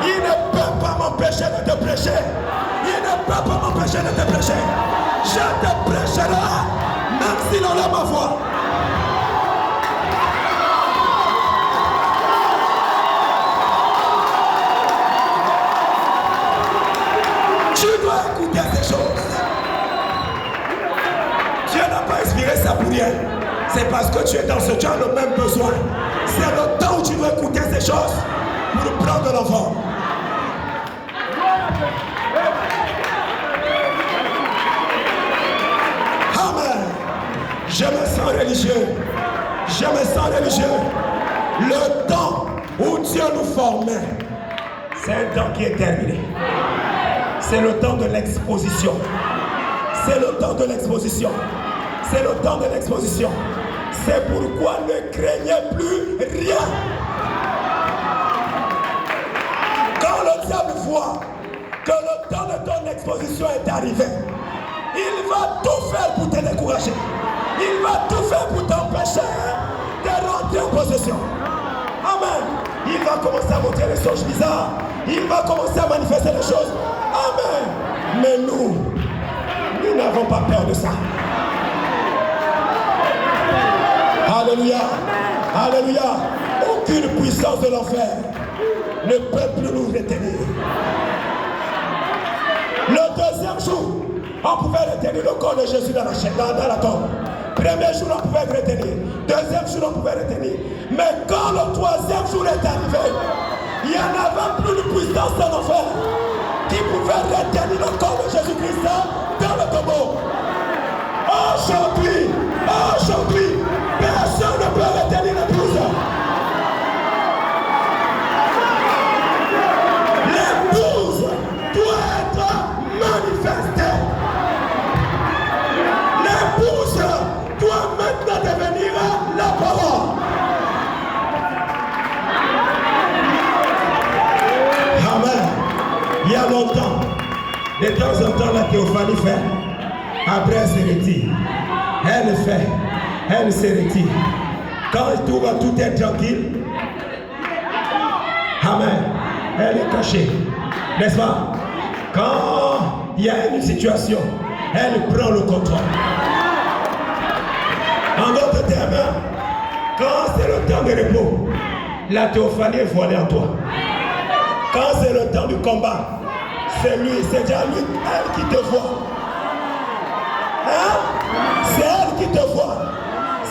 Speaker 1: Il ne peut pas m'empêcher de te prêcher. Il ne peut pas m'empêcher de te prêcher. Je te prêcherai, même s'il enlève ma voix. Tu dois écouter ces choses. Dieu n'a pas inspiré ça pour rien. C'est parce que tu es dans ce tu as le même besoin. C'est le temps où tu dois écouter ces choses pour prendre l'enfant. Amen. Je me sens religieux. Le temps où Dieu nous formait, c'est un temps qui est terminé. C'est le temps de l'exposition. C'est pourquoi ne craignez plus rien. Quand le diable voit que le temps de ton exposition est arrivé, il va tout faire pour te décourager. Il va tout faire pour t'empêcher de rentrer en possession. Amen. Il va commencer à montrer les choses bizarres. Il va commencer à manifester les choses. Amen. Mais nous n'avons pas peur de ça. Alléluia. Aucune puissance de l'enfer ne peut plus nous retenir. Le deuxième jour, on pouvait retenir le corps de Jésus dans la tombe. Premier jour, on pouvait retenir. Deuxième jour, on pouvait retenir. Mais quand le troisième jour est arrivé, il n'y en avait plus de puissance de l'enfer qui pouvait retenir le corps de Jésus-Christ dans le tombeau. Aujourd'hui, personne ne peut retenir l'épouse. L'épouse doit être manifestée. L'épouse doit maintenant devenir la parole. Amen. Il y a longtemps, de temps en temps, la théophanie fait. Après, c'est retire. Elle fait, elle se retire. Quand tout est tranquille, amen, elle est cachée. N'est-ce pas? Quand il y a une situation, elle prend le contrôle. En d'autres termes, quand c'est le temps de repos, la théophanie est voilée en toi. Quand c'est le temps du combat, c'est déjà lui, elle qui te voit. Hein? C'est elle qui te voit.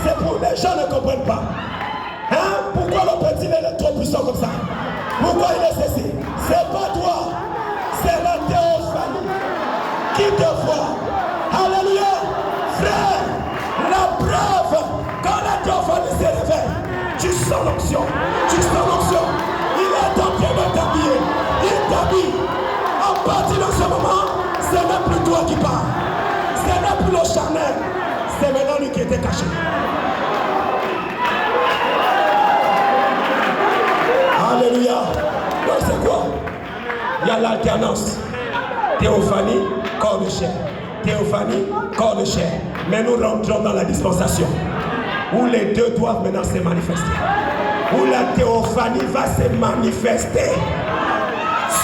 Speaker 1: C'est pour les gens ne comprennent pas. Hein? Pourquoi le petit est trop puissant comme ça? Pourquoi il est ceci? C'est pas toi. C'est la théophanie qui te voit. Alléluia. Frère, la preuve, quand la théophanie se réveille, tu sens l'onction. Tu sens l'onction. Il est en train de t'habiller. Il t'habille. À partir de ce moment, ce n'est plus toi qui parles. Ce n'est plus le charnel. C'est maintenant lui qui était caché. Alléluia. Donc c'est quoi? Il y a l'alternance. Théophanie, corps de chair. Théophanie, corps de chair. Mais nous rentrons dans la dispensation où les deux doivent maintenant se manifester. Où la théophanie va se manifester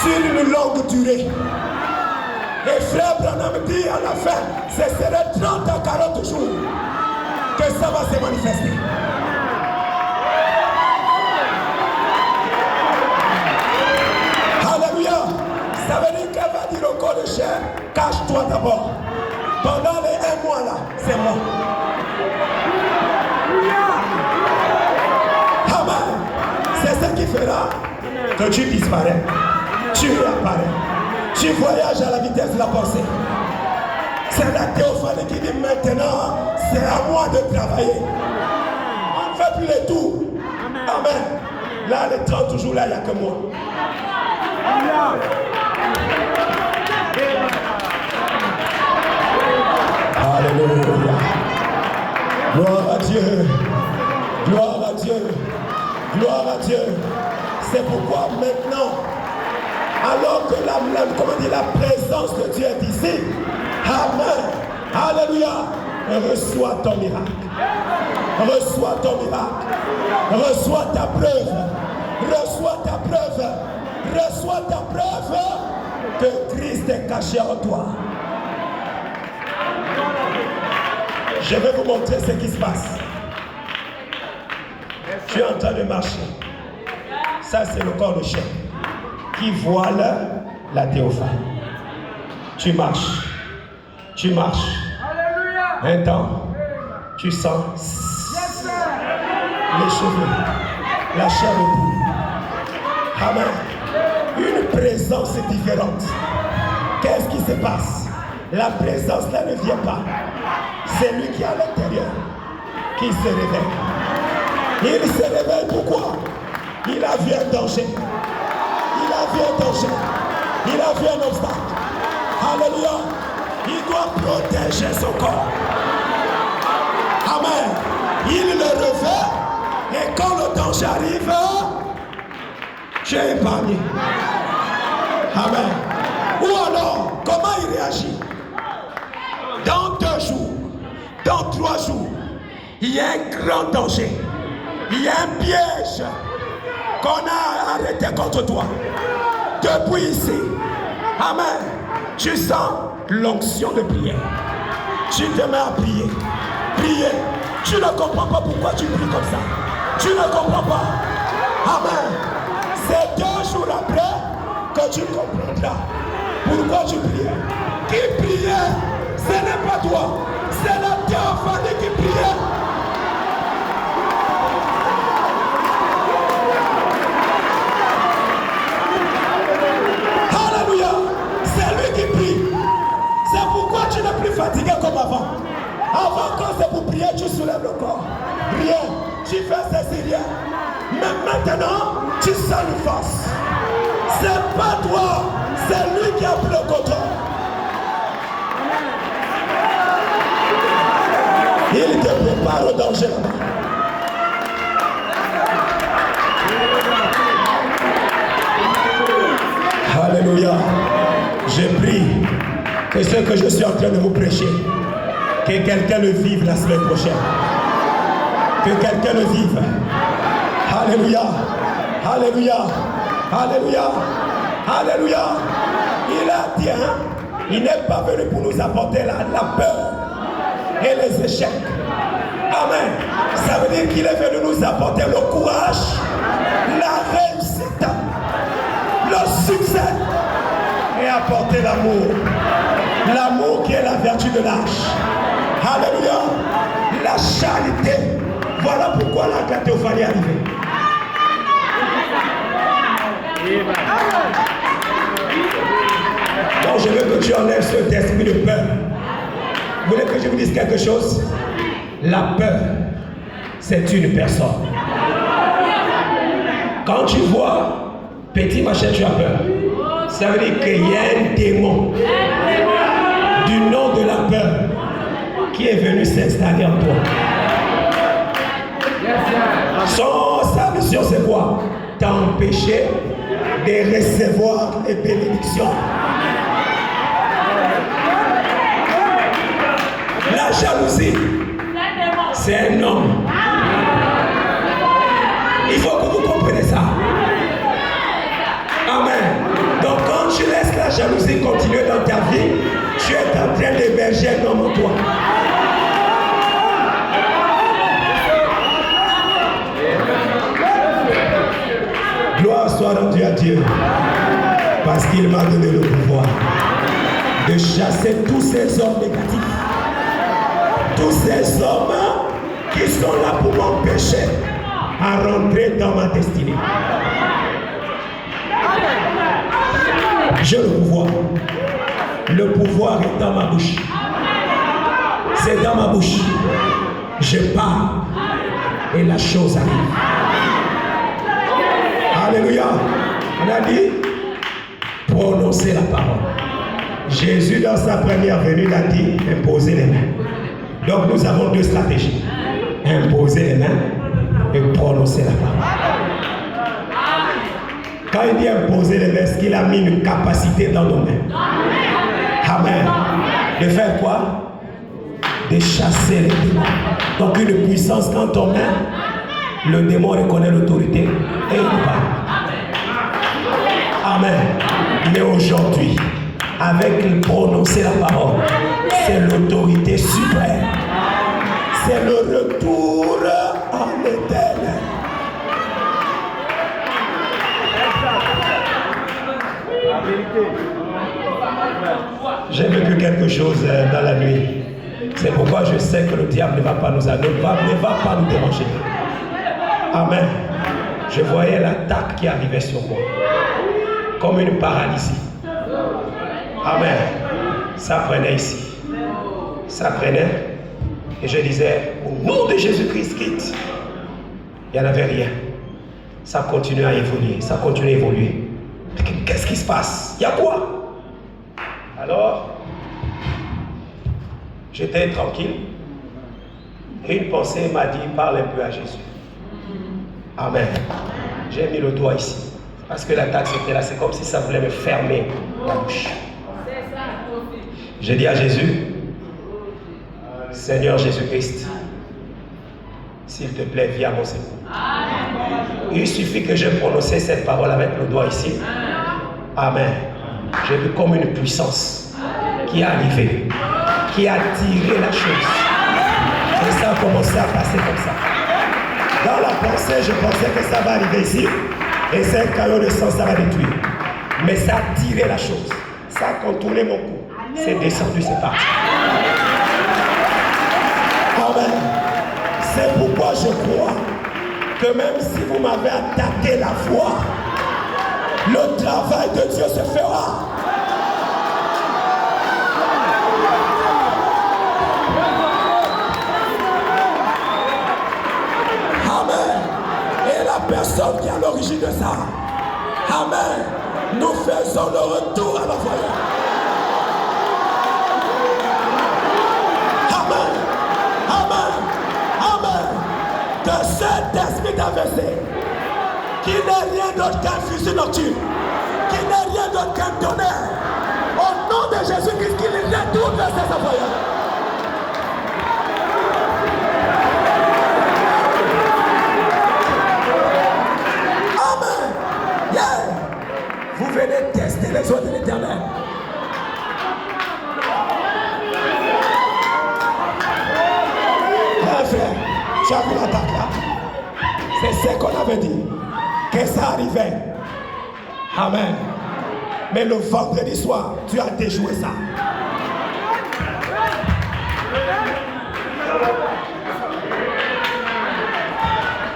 Speaker 1: sur une longue durée. Et frère Branham dit à la fin, ce serait 30 à 40 jours que ça va se manifester. Alléluia. Ça veut dire qu'elle va dire au corps de chair, cache-toi d'abord. Pendant les 1 mois là, c'est moi. Amen. C'est ce qui fera que tu disparais. Tu réapparais. Tu voyages à la vitesse de la pensée. C'est la théophanie qui dit maintenant, c'est à moi de travailler. On ne fait plus les tours. Amen. Là, les 30 jours là, il n'y a que moi. Alléluia. Gloire à Dieu. Gloire à Dieu. Gloire à Dieu. C'est pourquoi maintenant, alors que la présence de Dieu est ici, amen, alléluia, reçois ton miracle, reçois ton miracle, reçois ta preuve, reçois ta preuve, reçois ta preuve que Christ est caché en toi. Je vais vous montrer ce qui se passe. Tu es en train de marcher. Ça, c'est le corps de chair qui voile la théophanie. Tu marches. Tu marches. Un temps, tu sens les cheveux, la chair de poule. Amen. Une présence différente. Qu'est-ce qui se passe? La présence là ne vient pas. C'est lui qui est à l'intérieur qui se réveille. Il se réveille pourquoi? Il a vu un danger. Il a vu un danger. Il a vu un obstacle. Alléluia. Il doit protéger son corps. Amen. Il le revêt. Et quand le danger arrive, tu es épargné. Amen. Ou alors, comment il réagit? Dans 2 jours, dans 3 jours, il y a un grand danger. Il y a un piège qu'on a arrêté contre toi. Depuis ici, amen, tu sens l'onction de prière. Tu te mets à prier. Prier. Tu ne comprends pas pourquoi tu pries comme ça. Tu ne comprends pas. Amen. C'est 2 jours après que tu comprendras pourquoi tu priais. Qui priait? Ce n'est pas toi. C'est la théophanie qui priait. C'est pourquoi tu n'es plus fatigué comme avant. Avant, quand c'est pour prier, tu soulèves le corps. Rien. Tu fais ceci, rien. Mais maintenant, tu sens une force. C'est pas toi. C'est lui qui a pris le contrôle. Il te prépare au danger là-bas. Alléluia. Je prie que ce que je suis en train de vous prêcher, Que quelqu'un le vive la semaine prochaine. Que quelqu'un le vive. Alléluia. Alléluia. Alléluia. Alléluia. Il a dit, hein, il n'est pas venu pour nous apporter la peur et les échecs. Amen. Ça veut dire qu'il est venu nous apporter le courage, la réussite, le succès et apporter l'amour. L'amour qui est la vertu de l'âge. Alléluia. La charité. Voilà pourquoi la cathéophalie est arrivée. Donc je veux que tu enlèves cet esprit de peur. Vous voulez que je vous dise quelque chose? La peur, c'est une personne. Quand tu vois petit machin, tu as peur. Ça veut dire qu'il y a un démon du nom de la peur qui est venu s'installer en toi. Sa mission, c'est quoi? T'empêcher de recevoir les bénédictions. La jalousie, c'est un homme. Il faut que vous compreniez ça. Amen. Donc quand tu laisses la jalousie continuer dans ta vie, tu es en train d'héberger un homme en toi. Gloire soit rendue à Dieu, parce qu'il m'a donné le pouvoir de chasser tous ces hommes négatifs, tous ces hommes qui sont là pour m'empêcher à rentrer dans ma destinée. J'ai le pouvoir. Le pouvoir est dans ma bouche. C'est dans ma bouche. Je parle et la chose arrive. Alléluia. On a dit prononcer la parole. Jésus, dans sa première venue, il a dit imposer les mains. Donc nous avons deux stratégies. Imposer les mains et prononcer la parole. Quand il dit imposer les mains, est-ce qu'il a mis une capacité dans nos mains? Amen. De faire quoi? De chasser les démons. Donc une puissance quand on met, le démon reconnaît l'autorité et il parle. Amen. Mais aujourd'hui, avec prononcer la parole, c'est l'autorité suprême. C'est le retour en l'éternel. J'ai vécu quelque chose dans la nuit. C'est pourquoi je sais que le diable ne va pas nous déranger. Amen. Je voyais l'attaque qui arrivait sur moi. Comme une paralysie. Amen. Ça prenait ici. Ça prenait. Et je disais, au nom de Jésus-Christ, quitte. Il n'y en avait rien. Ça continue à évoluer. Ça continue à évoluer. Qu'est-ce qui se passe? Il y a quoi? Alors, j'étais tranquille. Et une pensée m'a dit, parle un peu à Jésus. Amen. J'ai mis le doigt ici. Parce que l'attaque c'était là. C'est comme si ça voulait me fermer la bouche. J'ai dit à Jésus, Seigneur Jésus-Christ, s'il te plaît, viens à mon secours. Il suffit que je prononce cette parole avec le doigt ici. Amen. J'ai vu comme une puissance qui est arrivée, qui a tiré la chose. Et ça a commencé à passer comme ça. Dans la pensée, je pensais que ça va arriver ici. Et c'est un caillot de sang, ça va détruire. Mais ça a tiré la chose. Ça a contourné mon cou. C'est descendu, c'est parti. Amen. C'est pourquoi je crois que même si vous m'avez attaqué la foi, le travail de Dieu se fera. Amen. Et la personne qui est à l'origine de ça, amen, nous faisons le retour à l'envoyeur. Amen. Amen. Amen. Que cet esprit d'AVC, qui n'est rien d'autre qu'un fusil nocturne, qui n'est rien d'autre qu'un tonnerre, au nom de Jésus-Christ, qu'il retourne vers ses envoyeurs.
Speaker 4: exalter l'Éternel. Frère, tu as vu l'attaque là? C'est ce qu'on avait dit. Que ça arrivait. Amen. Mais le vendredi soir, tu as déjoué ça.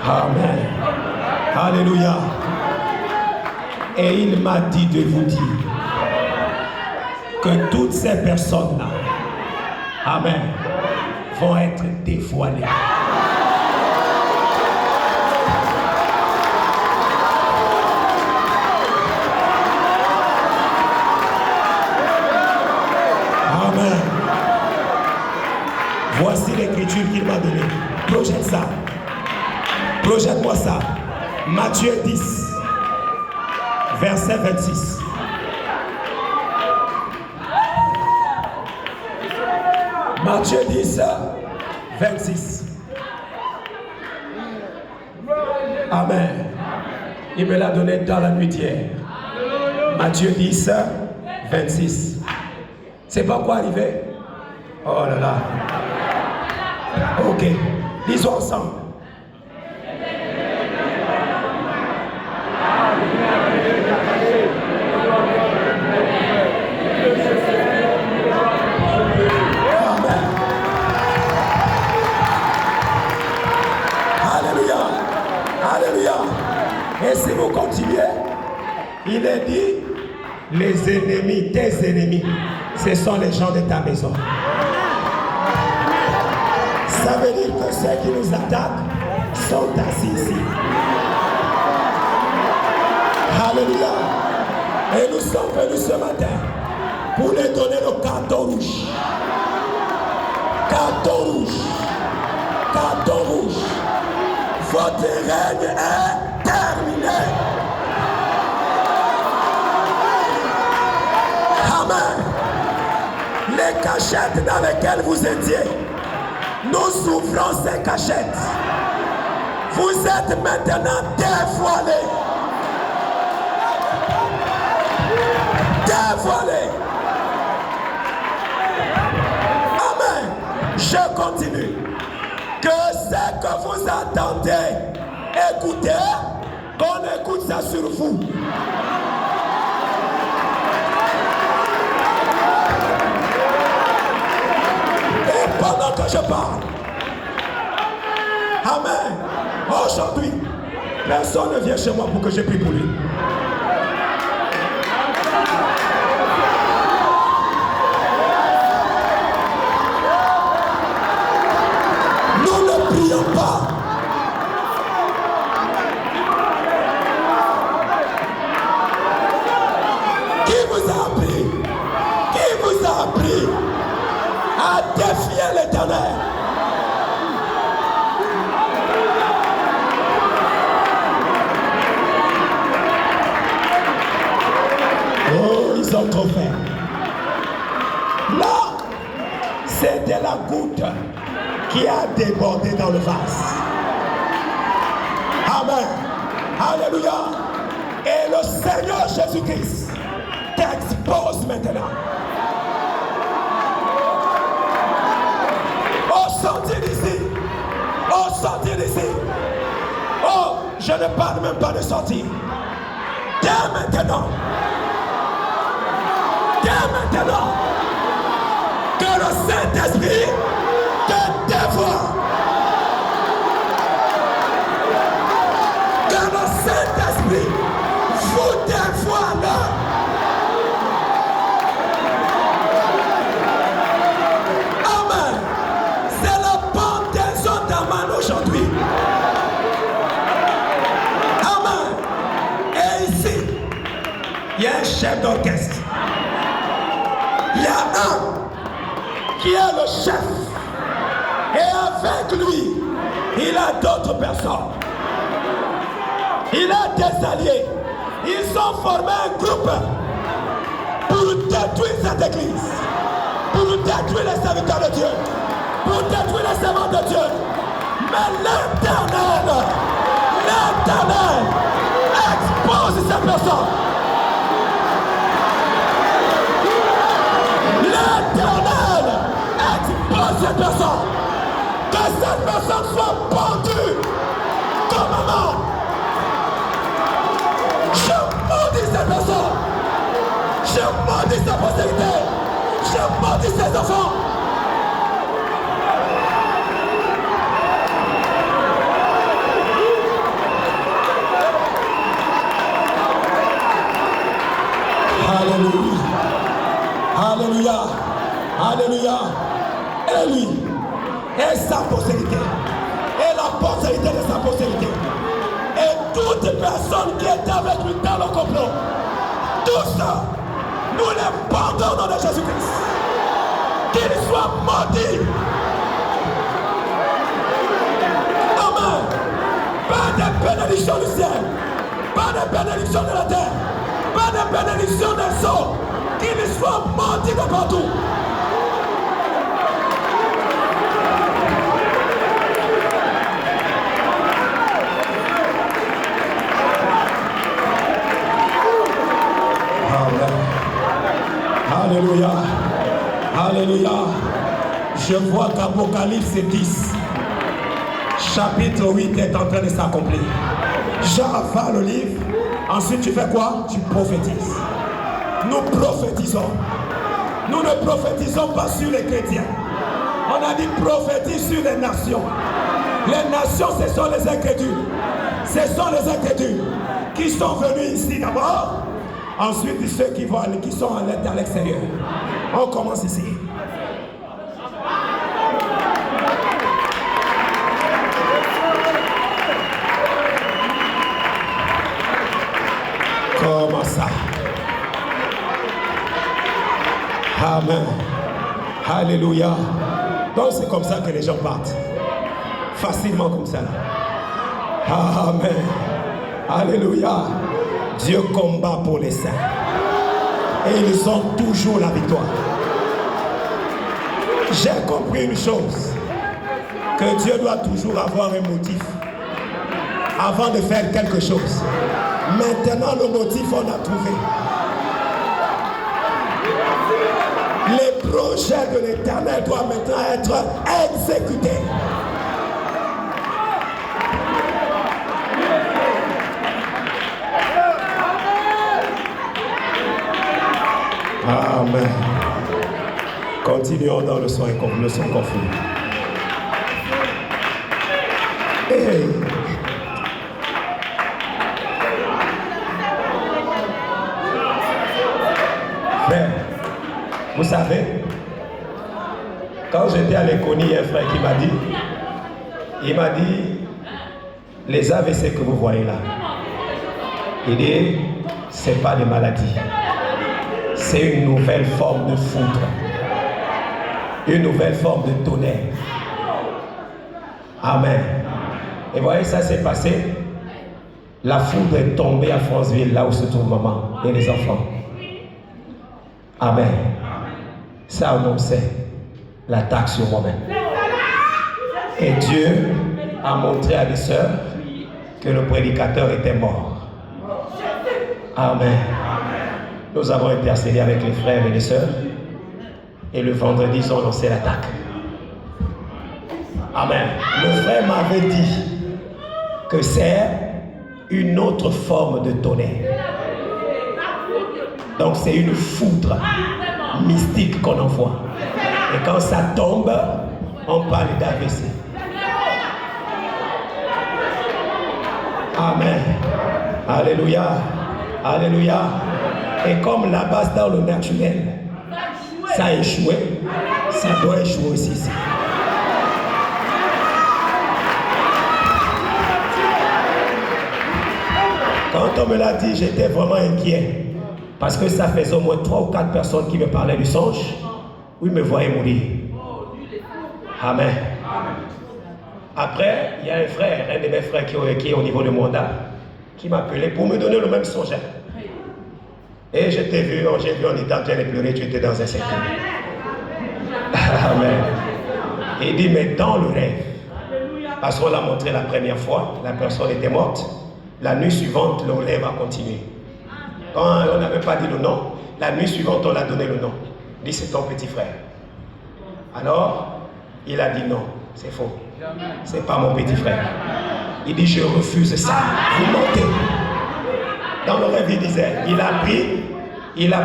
Speaker 4: Amen. Alléluia. Et il m'a dit de vous dire que toutes ces personnes-là, amen, vont être dévoilées. Amen. Voici l'écriture qu'il m'a donnée. Projette ça. Projette-moi ça. Matthieu 10, verset 26. Matthieu 10, 26. Amen. Il me l'a donné dans la nuit d'hier. Matthieu 10, 26. C'est pas quoi arriver? Oh là là. Ok. Lisons ensemble. Et si vous continuez, il est dit, les ennemis, tes ennemis, ce sont les gens de ta maison. Ça veut dire que ceux qui nous attaquent sont assis ici. Alléluia. Et nous sommes venus ce matin pour les donner le carton rouge. Carton rouge. Carton rouge. Votre règne est terminé. Amen. Les cachettes dans lesquelles vous étiez, nous ouvrons ces cachettes. Vous êtes maintenant dévoilés. Dévoilés. Amen. Je continue. Que ce que vous attendez, écoutez, qu'on écoute ça sur vous. Et pendant que je parle, amen, aujourd'hui, personne ne vient chez moi pour que je prie pour lui. Nous ne prions pas. Qui vous a appris? Qui vous a appris à défier l'Éternel? Oh, ils ont trop fait. Là, c'est de la goutte qui a débordé dans le vase. Amen. Alléluia. Et le Seigneur Jésus-Christ t'expose maintenant. Au sortir d'ici. Au sortir d'ici. Oh, je ne parle même pas de sortir. Dès maintenant. Dès maintenant. Que le Saint-Esprit te dévoile. Que le Saint-Esprit vous dévoile. Amen. C'est la pendaison d'Aman aujourd'hui. Amen. Et ici, il y a un chef d'orchestre. Il y a un qui est le chef. Et avec lui, il a d'autres personnes. Il a des alliés. Ils ont formé un groupe pour détruire cette église. Pour détruire les serviteurs de Dieu. Pour détruire les servants de Dieu. Mais l'Éternel expose cette personne. cette personne soit pendue comme maman. Je maudis cette personne. Je maudis sa postérité. Je maudis ses enfants. Alléluia. Alléluia. Alléluia. Et lui, et sa postérité, et la postérité de sa postérité, et toute personne qui est avec lui dans le complot, tout ça, nous les portons au nom de Jésus-Christ. Qu'il soit maudit. Amen. Pas de bénédiction du ciel, pas de bénédiction de la terre, pas de bénédiction des eaux. Qu'il soit maudit de partout. Alléluia. Alléluia. Je vois qu'Apocalypse 10, chapitre 8 est en train de s'accomplir. J'avale le livre. Ensuite, tu fais quoi? Tu prophétises. Nous prophétisons. Nous ne prophétisons pas sur les chrétiens. On a dit prophétise sur les nations. Les nations, ce sont les incrédules. Ce sont les incrédules qui sont venus ici d'abord. Ensuite, ceux qui sont à l'extérieur. On commence ici. Comment ça? Amen. Alléluia. Donc c'est comme ça que les gens partent. Facilement comme ça. Amen. Alléluia. Dieu combat pour les saints. Et ils ont toujours la victoire. J'ai compris une chose. Que Dieu doit toujours avoir un motif. Avant de faire quelque chose. Maintenant le motif on a trouvé. Les projets de l'Éternel doivent maintenant être exécutés. Amen. Continuons dans le son confus. Hey. Frère, vous savez, quand j'étais à l'école, il y a un frère qui m'a dit, les AVC que vous voyez là, il dit, c'est pas des maladies. C'est une nouvelle forme de foudre. Une nouvelle forme de tonnerre. Amen. Et voyez, ça s'est passé. La foudre est tombée à Franceville, là où se trouve maman et les enfants. Amen. Ça annonçait l'attaque sur moi-même. Et Dieu a montré à des sœurs que le prédicateur était mort. Amen. Nous avons intercédé avec les frères et les sœurs. Et le vendredi, ils ont lancé l'attaque. Amen. Le frère m'avait dit que c'est une autre forme de tonnerre. Donc c'est une foudre mystique qu'on envoie. Et quand ça tombe, on parle d'AVC. Amen. Alléluia. Alléluia. Et comme la base dans le naturel, ça a échoué, ça doit échouer aussi ici. Quand on me l'a dit, j'étais vraiment inquiet. Parce que ça faisait au moins 3 ou 4 personnes qui me parlaient du songe, où ils me voyaient mourir. Amen. Après, il y a un frère, un de mes frères qui est au niveau de Monda, qui m'a appelé pour me donner le même songe. Et je t'ai vu, j'ai vu, on était en train de pleurer, tu étais dans un cercle. Amen. Il dit, mais dans le rêve, parce qu'on l'a montré la première fois, la personne était morte. La nuit suivante, le rêve a continué. Quand on n'avait pas dit le nom, la nuit suivante, on a donné le nom. Il dit, c'est ton petit frère. Alors, il a dit non, c'est faux. C'est pas mon petit frère. Il dit, je refuse ça. Vous mentez. Dans le rêve, il disait, il a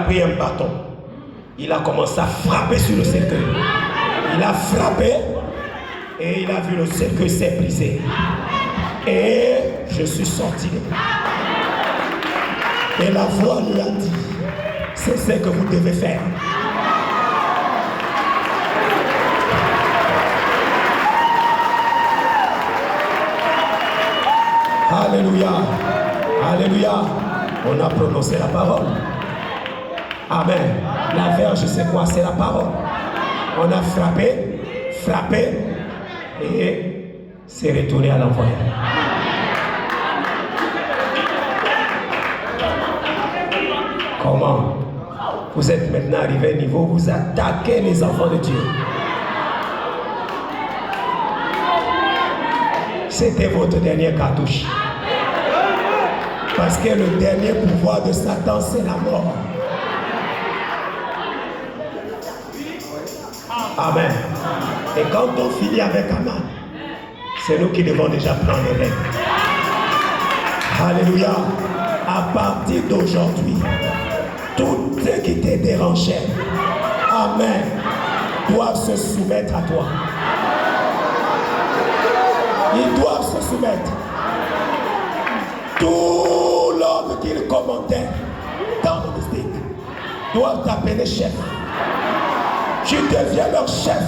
Speaker 4: pris un bâton. Il a commencé à frapper sur le cercueil. Il a frappé et il a vu le cercueil s'est brisé. Et je suis sorti de là. Et la voix lui a dit, c'est ce que vous devez faire. Alléluia. Alléluia. On a prononcé la parole. Amen. La verge, c'est quoi? C'est la parole. On a frappé et c'est retourné à l'envoyeur. Comment? Vous êtes maintenant arrivé au niveau où vous attaquez les enfants de Dieu. C'était votre dernière cartouche. Parce que le dernier pouvoir de Satan, c'est la mort. Amen. Et quand on finit avec Aman, c'est nous qui devons déjà prendre les règles. Alléluia. À partir d'aujourd'hui, tout ce qui te dérangeait, Amen, doivent se soumettre à toi. Ils doivent se soumettre. Tout l'ordre qu'ils commandaient dans le mystique doivent t'appeler chef. Tu deviens leur chef.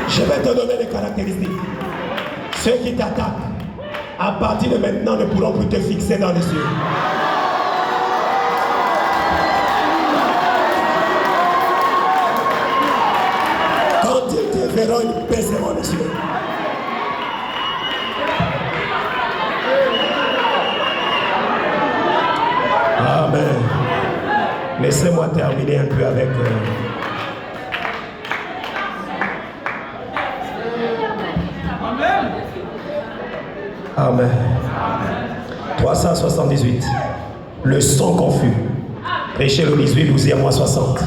Speaker 4: Je vais te donner les caractéristiques. Ceux qui t'attaquent, à partir de maintenant, ne pourront plus te fixer dans les yeux. Quand ils te verront, ils baisseront les yeux. Amen. Laissez-moi terminer un peu avec... Amen. 378. Le son confus. Prêchez le 18, 12e mois 60.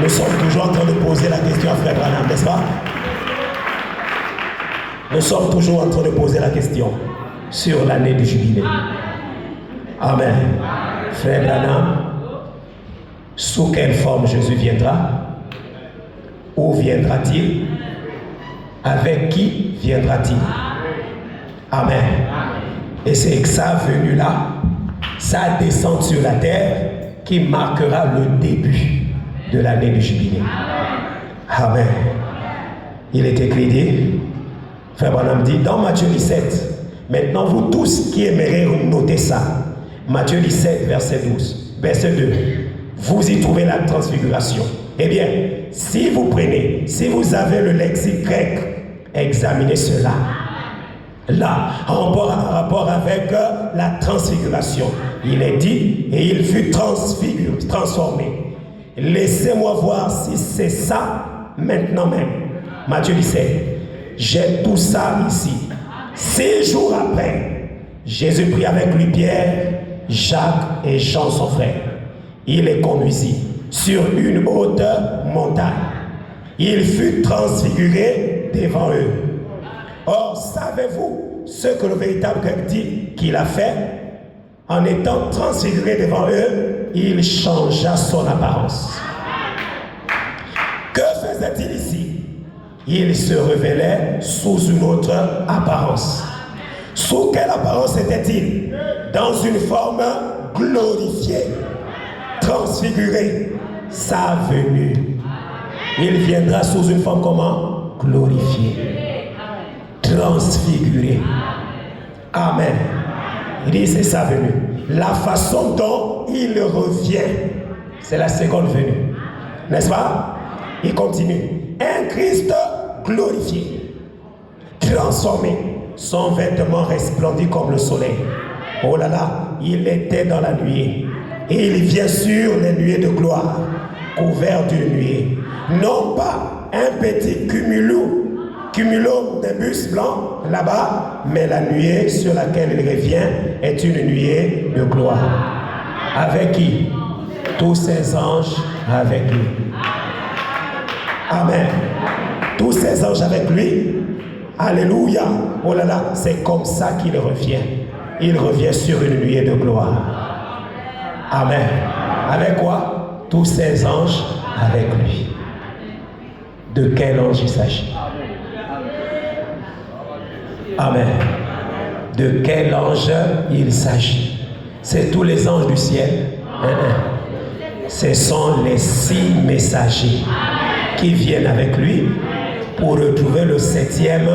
Speaker 4: Nous sommes toujours en train de poser la question à Frère Branham, n'est-ce pas? Nous sommes toujours en train de poser la question sur l'année du jubilé. Amen. Frère Branham, sous quelle forme Jésus viendra? Où viendra-t-il? Avec qui viendra-t-il? Amen. Et c'est sa venue là, sa descente sur la terre qui marquera le début de l'année du jubilé. Amen. Il est écrit dit, Frère Branham dit dans Matthieu 17, maintenant vous tous qui aimeriez noter ça, Matthieu 17, verset 12, verset 2, vous y trouvez la transfiguration. Eh bien, si vous avez le lexique grec, examinez cela. Là, en rapport avec la transfiguration, il est dit, et il fut transformé. Laissez-moi voir si c'est ça maintenant même. Matthieu 17, j'ai tout ça ici. 6 jours après, Jésus prit avec lui Pierre, Jacques et Jean son frère. Il les conduisit sur une haute montagne. Il fut transfiguré devant eux. Or, savez-vous ce que le véritable grec dit qu'il a fait? En étant transfiguré devant eux, il changea son apparence. Que faisait-il ici? Il se révélait sous une autre apparence. Sous quelle apparence était-il? Dans une forme glorifiée, transfigurée. Sa venue. Il viendra sous une forme comment? Glorifiée. Transfiguré. Amen. Il dit c'est sa venue. La façon dont il revient, c'est la seconde venue. N'est-ce pas? Il continue. Un Christ glorifié, transformé. Son vêtement resplendit comme le soleil. Oh là là, il était dans la nuée. Et il vient sur les nuées de gloire, couvert d'une nuée. Non pas un petit cumulonimbus blanc là-bas, mais la nuée sur laquelle il revient est une nuée de gloire. Avec qui? Tous ses anges avec lui. Amen. Tous ces anges avec lui. Alléluia. Oh là là, c'est comme ça qu'il revient. Il revient sur une nuée de gloire. Amen. Avec quoi? Tous ces anges avec lui. De quel ange il s'agit? Amen. De quel ange il s'agit? C'est tous les anges du ciel. Ce sont les 6 messagers qui viennent avec lui pour retrouver le 7e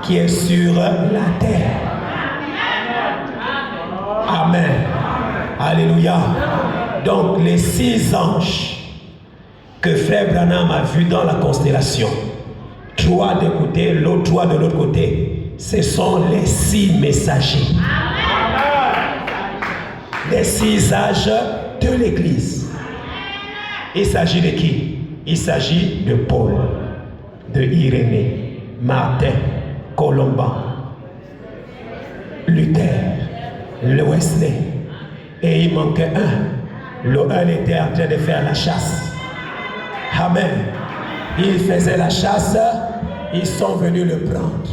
Speaker 4: qui est sur la terre. Amen. Alléluia. Donc les 6 anges que frère Branham a vus dans la constellation, 3 d'un côté, l'autre 3 de l'autre côté, ce sont les 6 messagers. Les 6 âges de l'Église. Il s'agit de qui? Il s'agit de Paul, de Irénée, Martin, Colomban, Luther, le Wesley. Et il manquait un. Le un était en train de faire la chasse. Amen. Il faisait la chasse, ils sont venus le prendre.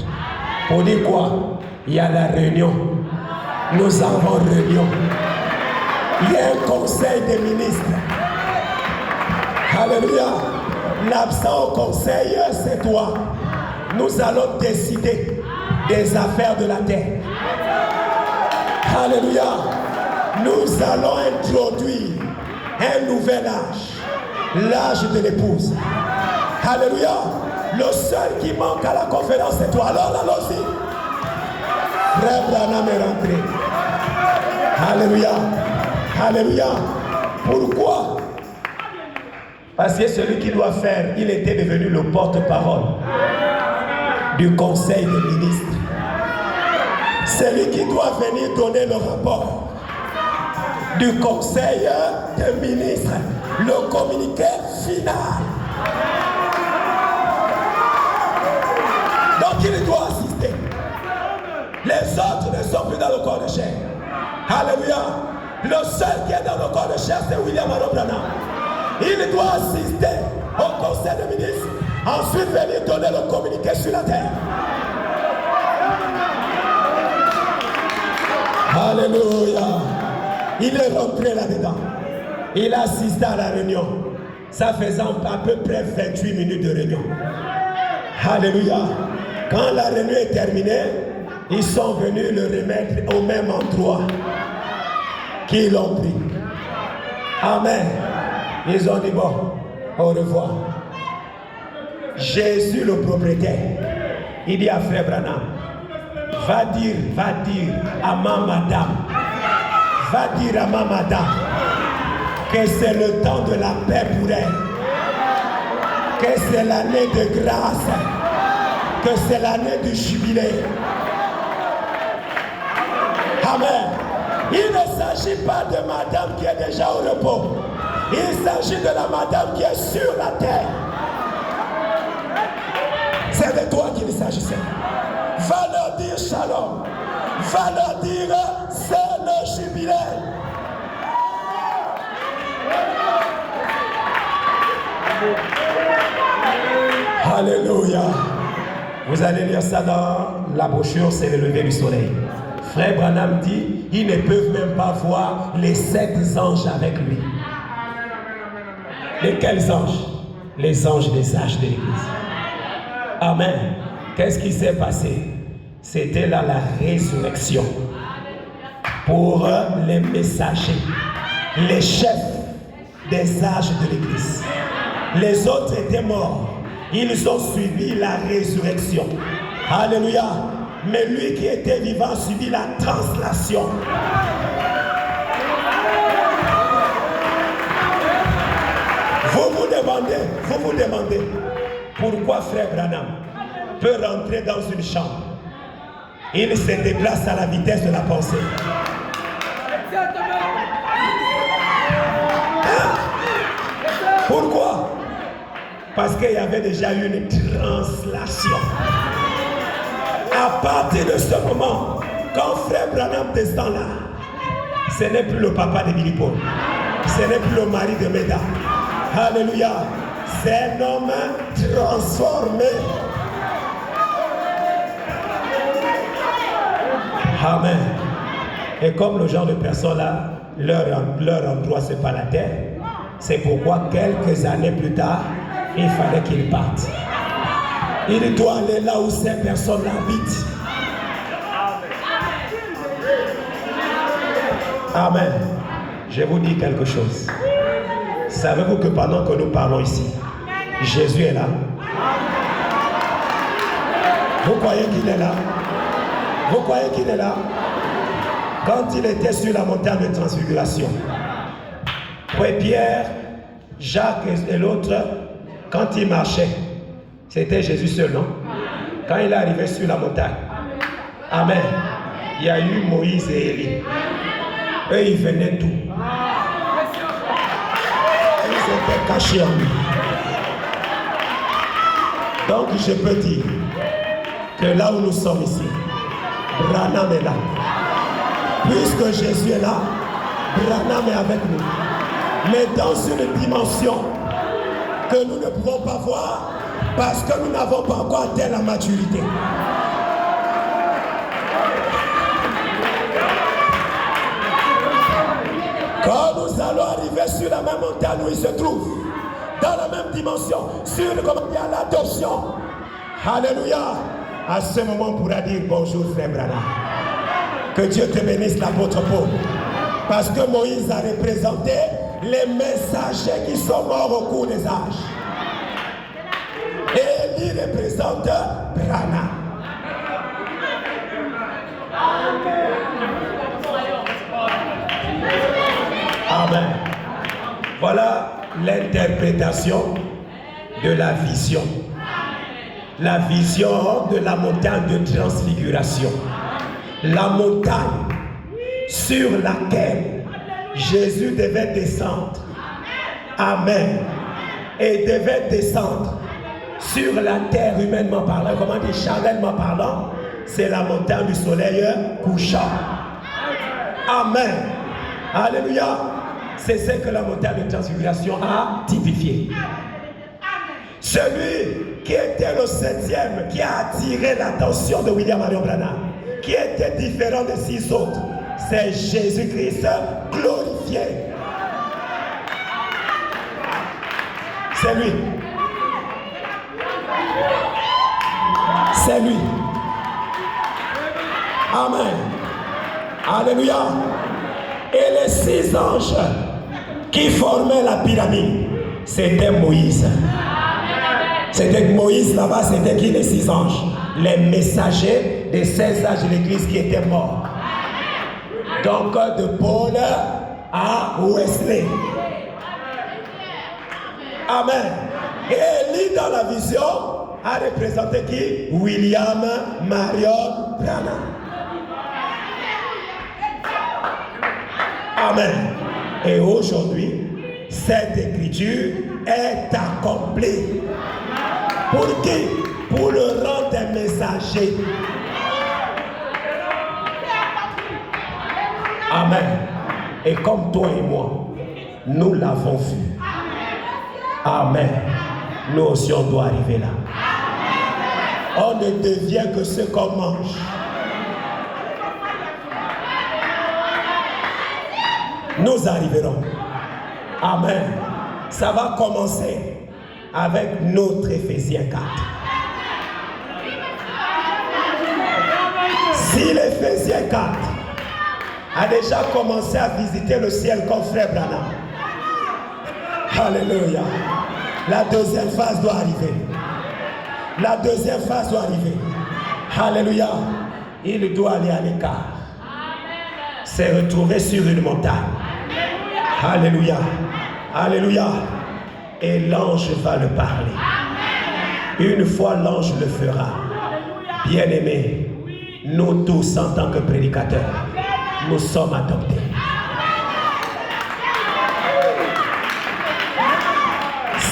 Speaker 4: Pour dire quoi? Il y a la réunion. Nous avons réunion. Il y a un conseil des ministres. Alléluia. L'absent au conseil, c'est toi. Nous allons décider des affaires de la terre. Alléluia. Nous allons introduire un nouvel âge. L'âge de l'épouse. Alléluia. Le seul qui manque à la conférence, c'est toi. Alors, allons-y. Frère Branham est rentré. Alléluia. Alléluia. Pourquoi? Parce que celui qui doit faire, il était devenu le porte-parole du conseil des ministres. Celui qui doit venir donner le rapport du conseil des ministres, le communiqué final. Donc il doit assister. Les autres ne sont plus dans le corps de chair. Alléluia. Le seul qui est dans le corps de chair, c'est William Branham. Il doit assister au conseil des ministres, ensuite venir donner le communiqué sur la terre. Alléluia. Il est rentré là-dedans. Il a assisté à la réunion. Ça faisait à peu près 28 minutes de réunion. Alléluia. Quand la réunion est terminée, ils sont venus le remettre au même endroit qu'ils l'ont pris. Amen. Ils ont dit bon, au revoir. Jésus le propriétaire, il dit à frère Branham, va dire à ma madame, que c'est le temps de la paix pour elle, que c'est l'année de grâce, que c'est l'année du jubilé. Amen. Il ne s'agit pas de madame qui est déjà au repos. Il s'agit de la madame qui est sur la terre. C'est de toi qu'il s'agissait. Va leur dire shalom. Va leur dire c'est le jubilé. Alléluia. Vous allez lire ça dans la brochure, c'est le lever du soleil. Frère Branham dit, ils ne peuvent même pas voir les 7 anges avec lui. Lesquels anges? Les anges des âges de l'Église. Amen. Qu'est-ce qui s'est passé? C'était là la résurrection. Pour les messagers, les chefs des âges de l'Église. Les autres étaient morts. Ils ont suivi la résurrection. Alléluia. Mais lui qui était vivant subit la translation. Vous vous demandez pourquoi frère Branham peut rentrer dans une chambre. Il se déplace à la vitesse de la pensée. Pourquoi? Parce qu'il y avait déjà eu une translation. À partir de ce moment, quand frère Branham descend là, ce n'est plus le papa de Billy Paul, ce n'est plus le mari de Meda. Alléluia. C'est un homme transformé. Amen. Et comme le genre de personnes-là, leur endroit, c'est pas la terre, c'est pourquoi quelques années plus tard, il fallait qu'il parte. Il doit aller là où ces personnes habitent. Amen. Je vous dis quelque chose. Savez-vous que pendant que nous parlons ici, Jésus est là? Vous croyez qu'il est là? Vous croyez qu'il est là? Quand il était sur la montagne de transfiguration, Pierre, Jacques et l'autre, quand ils marchaient, c'était Jésus seul, non? Quand il est arrivé sur la montagne, amen, il y a eu Moïse et Élie. Eux, ils venaient tout. Ils étaient cachés en lui. Donc, je peux dire que là où nous sommes ici, Branham est là. Puisque Jésus est là, Branham est avec nous. Mais dans une dimension que nous ne pouvons pas voir parce que nous n'avons pas encore atteint la maturité. Quand nous allons arriver sur la même montagne où il se trouve, dans la même dimension, sur l'adoption, alléluia, à ce moment on pourra dire bonjour frère Branham. Que Dieu te bénisse l'apôtre Paul. Parce que Moïse a représenté les messagers qui sont morts au cours des âges. Et Élie représente Branham. Amen. Voilà l'interprétation de la vision. La vision de la montagne de transfiguration. La montagne sur laquelle Jésus devait descendre. Amen. Et devait descendre sur la terre humainement parlant. Comment dire, charnellement parlant, c'est la montagne du soleil couchant. Amen. Alléluia. C'est ce que la montagne de transfiguration a typifié. Celui qui était le 7e, qui a attiré l'attention de William Marion Branham, qui était différent des 6 autres, c'est Jésus-Christ glorifié. C'est lui. C'est lui. Amen. Alléluia. Et les 6 anges qui formaient la pyramide, c'était Moïse. C'était Moïse là-bas, c'était qui les 6 anges? Les messagers des 16 âges de l'église qui étaient morts. Donc de Paul à Wesley. Amen. Et Élie dans la vision a représenté qui? William Marion Branham. Amen. Et aujourd'hui, cette écriture est accomplie. Pour qui? Pour le rang des messagers. Amen. Et comme toi et moi, nous l'avons vu. Amen. Nous aussi, on doit arriver là. On ne devient que ce qu'on mange. Nous arriverons. Amen. Ça va commencer avec notre Éphésiens 4. Si l'Éphésiens 4 a déjà commencé à visiter le ciel comme frère Branham, alléluia, la deuxième phase doit arriver. La deuxième phase doit arriver. Alléluia. Il doit aller à l'écart. Se retrouver sur une montagne. Alléluia. Alléluia. Et l'ange va le parler. Une fois l'ange le fera. Bien-aimés, nous tous en tant que prédicateurs, nous sommes adoptés.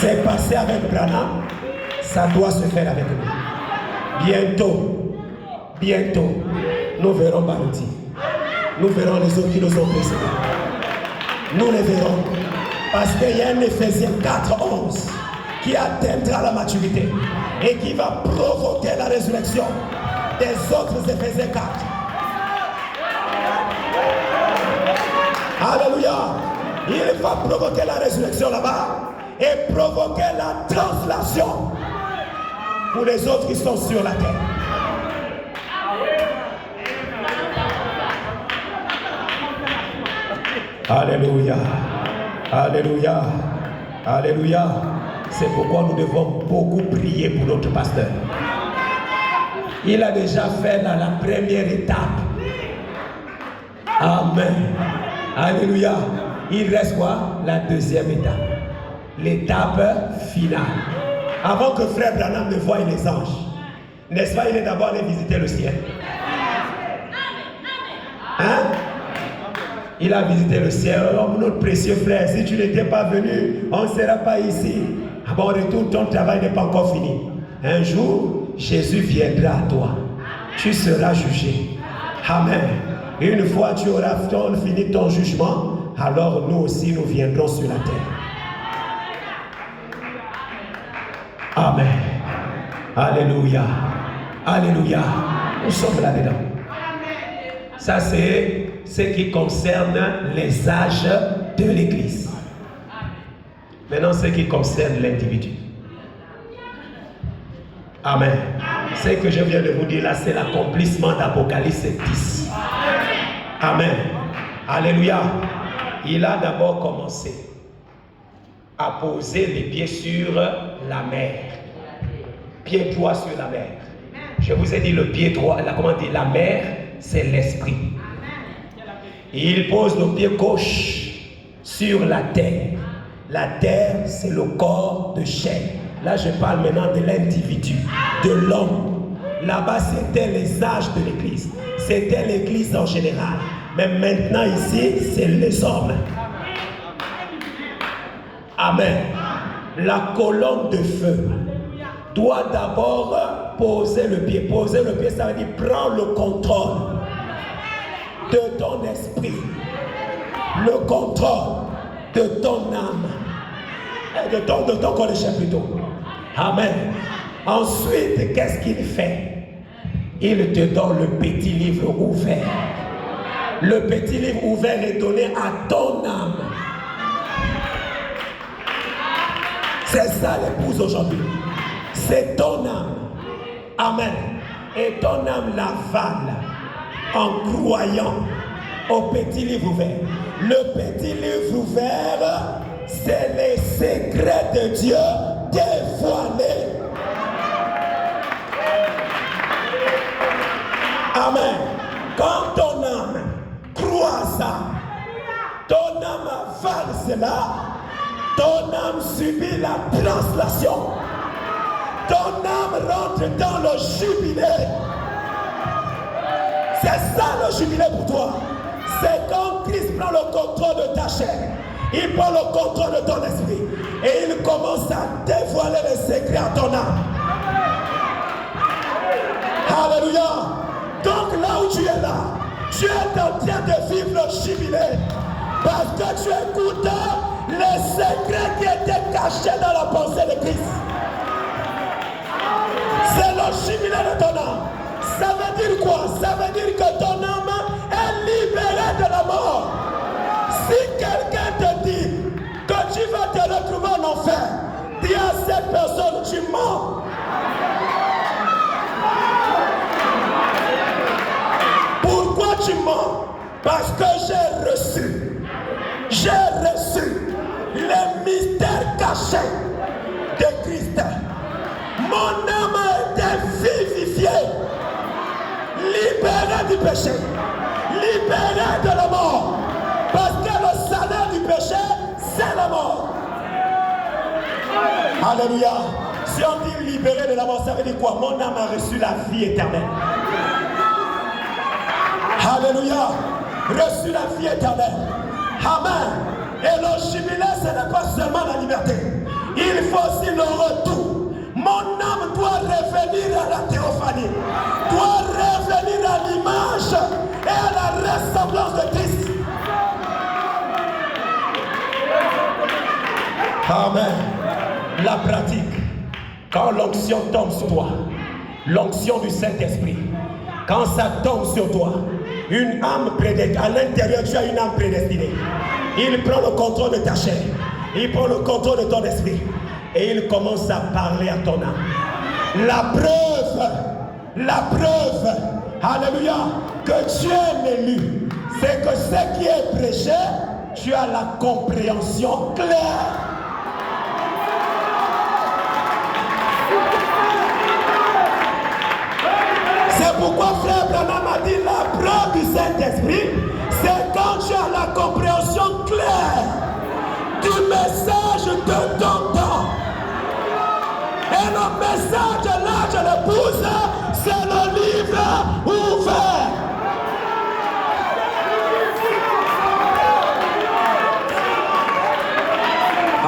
Speaker 4: C'est passé avec Branham, ça doit se faire avec nous. Bientôt, nous verrons Barouti. Nous verrons les autres qui nous ont précédés. Nous les verrons. Parce qu'il y a un Éphésiens 4, 11 qui atteindra la maturité et qui va provoquer la résurrection des autres Éphésiens 4. Alléluia. Il va provoquer la résurrection là-bas et provoquer la translation pour les autres qui sont sur la terre. Alléluia. Alléluia. Alléluia. C'est pourquoi nous devons beaucoup prier pour notre pasteur. Il a déjà fait la première étape. Amen. Alléluia. Il reste quoi? La deuxième étape. L'étape finale. Avant que frère Branham ne voie les anges, n'est-ce pas, il est d'abord allé visiter le ciel. Hein? Il a visité le ciel. Oh, notre précieux frère, si tu n'étais pas venu, on ne sera pas ici. À bon retour, ton travail n'est pas encore fini. Un jour, Jésus viendra à toi. Tu seras jugé. Amen. Une fois tu auras fini ton jugement, alors nous aussi nous viendrons sur la terre. Amen. Alléluia. Alléluia. Nous sommes là-dedans. Ça c'est ce qui concerne les âges de l'Église. Maintenant, ce qui concerne l'individu. Amen. Ce que je viens de vous dire là, c'est l'accomplissement d'Apocalypse 10. Amen. Alléluia. Il a d'abord commencé à poser les pieds sur la mer. Pied droit sur la mer. Je vous ai dit le pied droit, comment dire, la mer, c'est l'esprit. Il pose le pied gauche sur la terre. La terre, c'est le corps de chair. Là, je parle maintenant de l'individu, de l'homme. Là-bas, c'était les âges de l'Église. C'était l'Église en général. Mais maintenant, ici, c'est les hommes. Amen. La colonne de feu doit d'abord poser le pied. Poser le pied, ça veut dire prendre le contrôle de ton esprit, le contrôle de ton âme, de ton corps de chair plutôt. Amen. Ensuite, qu'est-ce qu'il fait? Il te donne le petit livre ouvert. Le petit livre ouvert est donné à ton âme. C'est ça l'épouse aujourd'hui. C'est ton âme. Amen. Et ton âme l'avale en croyant au petit livre ouvert. Le petit livre ouvert, c'est les secrets de Dieu dévoilés. Amen. Quand ton âme croit ça, ton âme avale cela, ton âme subit la translation. Ton âme rentre dans le jubilé. C'est ça le jubilé pour toi. C'est quand Christ prend le contrôle de ta chair. Il prend le contrôle de ton esprit. Et il commence à dévoiler les secrets à ton âme. Alléluia. Donc là où tu es là, tu es en train de vivre le jubilé. Parce que tu écoutes les secrets qui étaient cachés dans la pensée de Christ. C'est le jubilé de ton âme. Ça veut dire quoi? Ça veut dire que ton âme est libérée de la mort. Si quelqu'un te dit que tu vas te retrouver en enfer, dis à cette personne, tu mens. Pourquoi tu mens? Parce que j'ai reçu les mystères cachés de Christ. Mon âme a été vivifiée, libérée du péché, libérée de la mort. Parce que le salaire du péché, c'est la mort. Alléluia. Si on dit libéré de la mort, ça veut dire quoi? Mon âme a reçu la vie éternelle. Alléluia. Reçu la vie éternelle. Amen. Et le jubilé, ce n'est pas seulement la liberté. Il faut aussi le retour. Mon âme doit revenir à la théophanie. Doit revenir à l'image et à la ressemblance de Christ. Amen. La pratique, quand l'onction tombe sur toi, l'onction du Saint-Esprit, quand ça tombe sur toi, une âme prédestinée, à l'intérieur tu as une âme prédestinée. Il prend le contrôle de ta chair, il prend le contrôle de ton esprit et il commence à parler à ton âme. La preuve, alléluia, que tu es l'élu, c'est que ce qui est prêché, tu as la compréhension claire. C'est pourquoi frère Branham a dit la preuve du Saint-Esprit, c'est quand tu as la compréhension claire du message de ton temps. Et le message de l'âge de l'épouse, c'est le livre ouvert.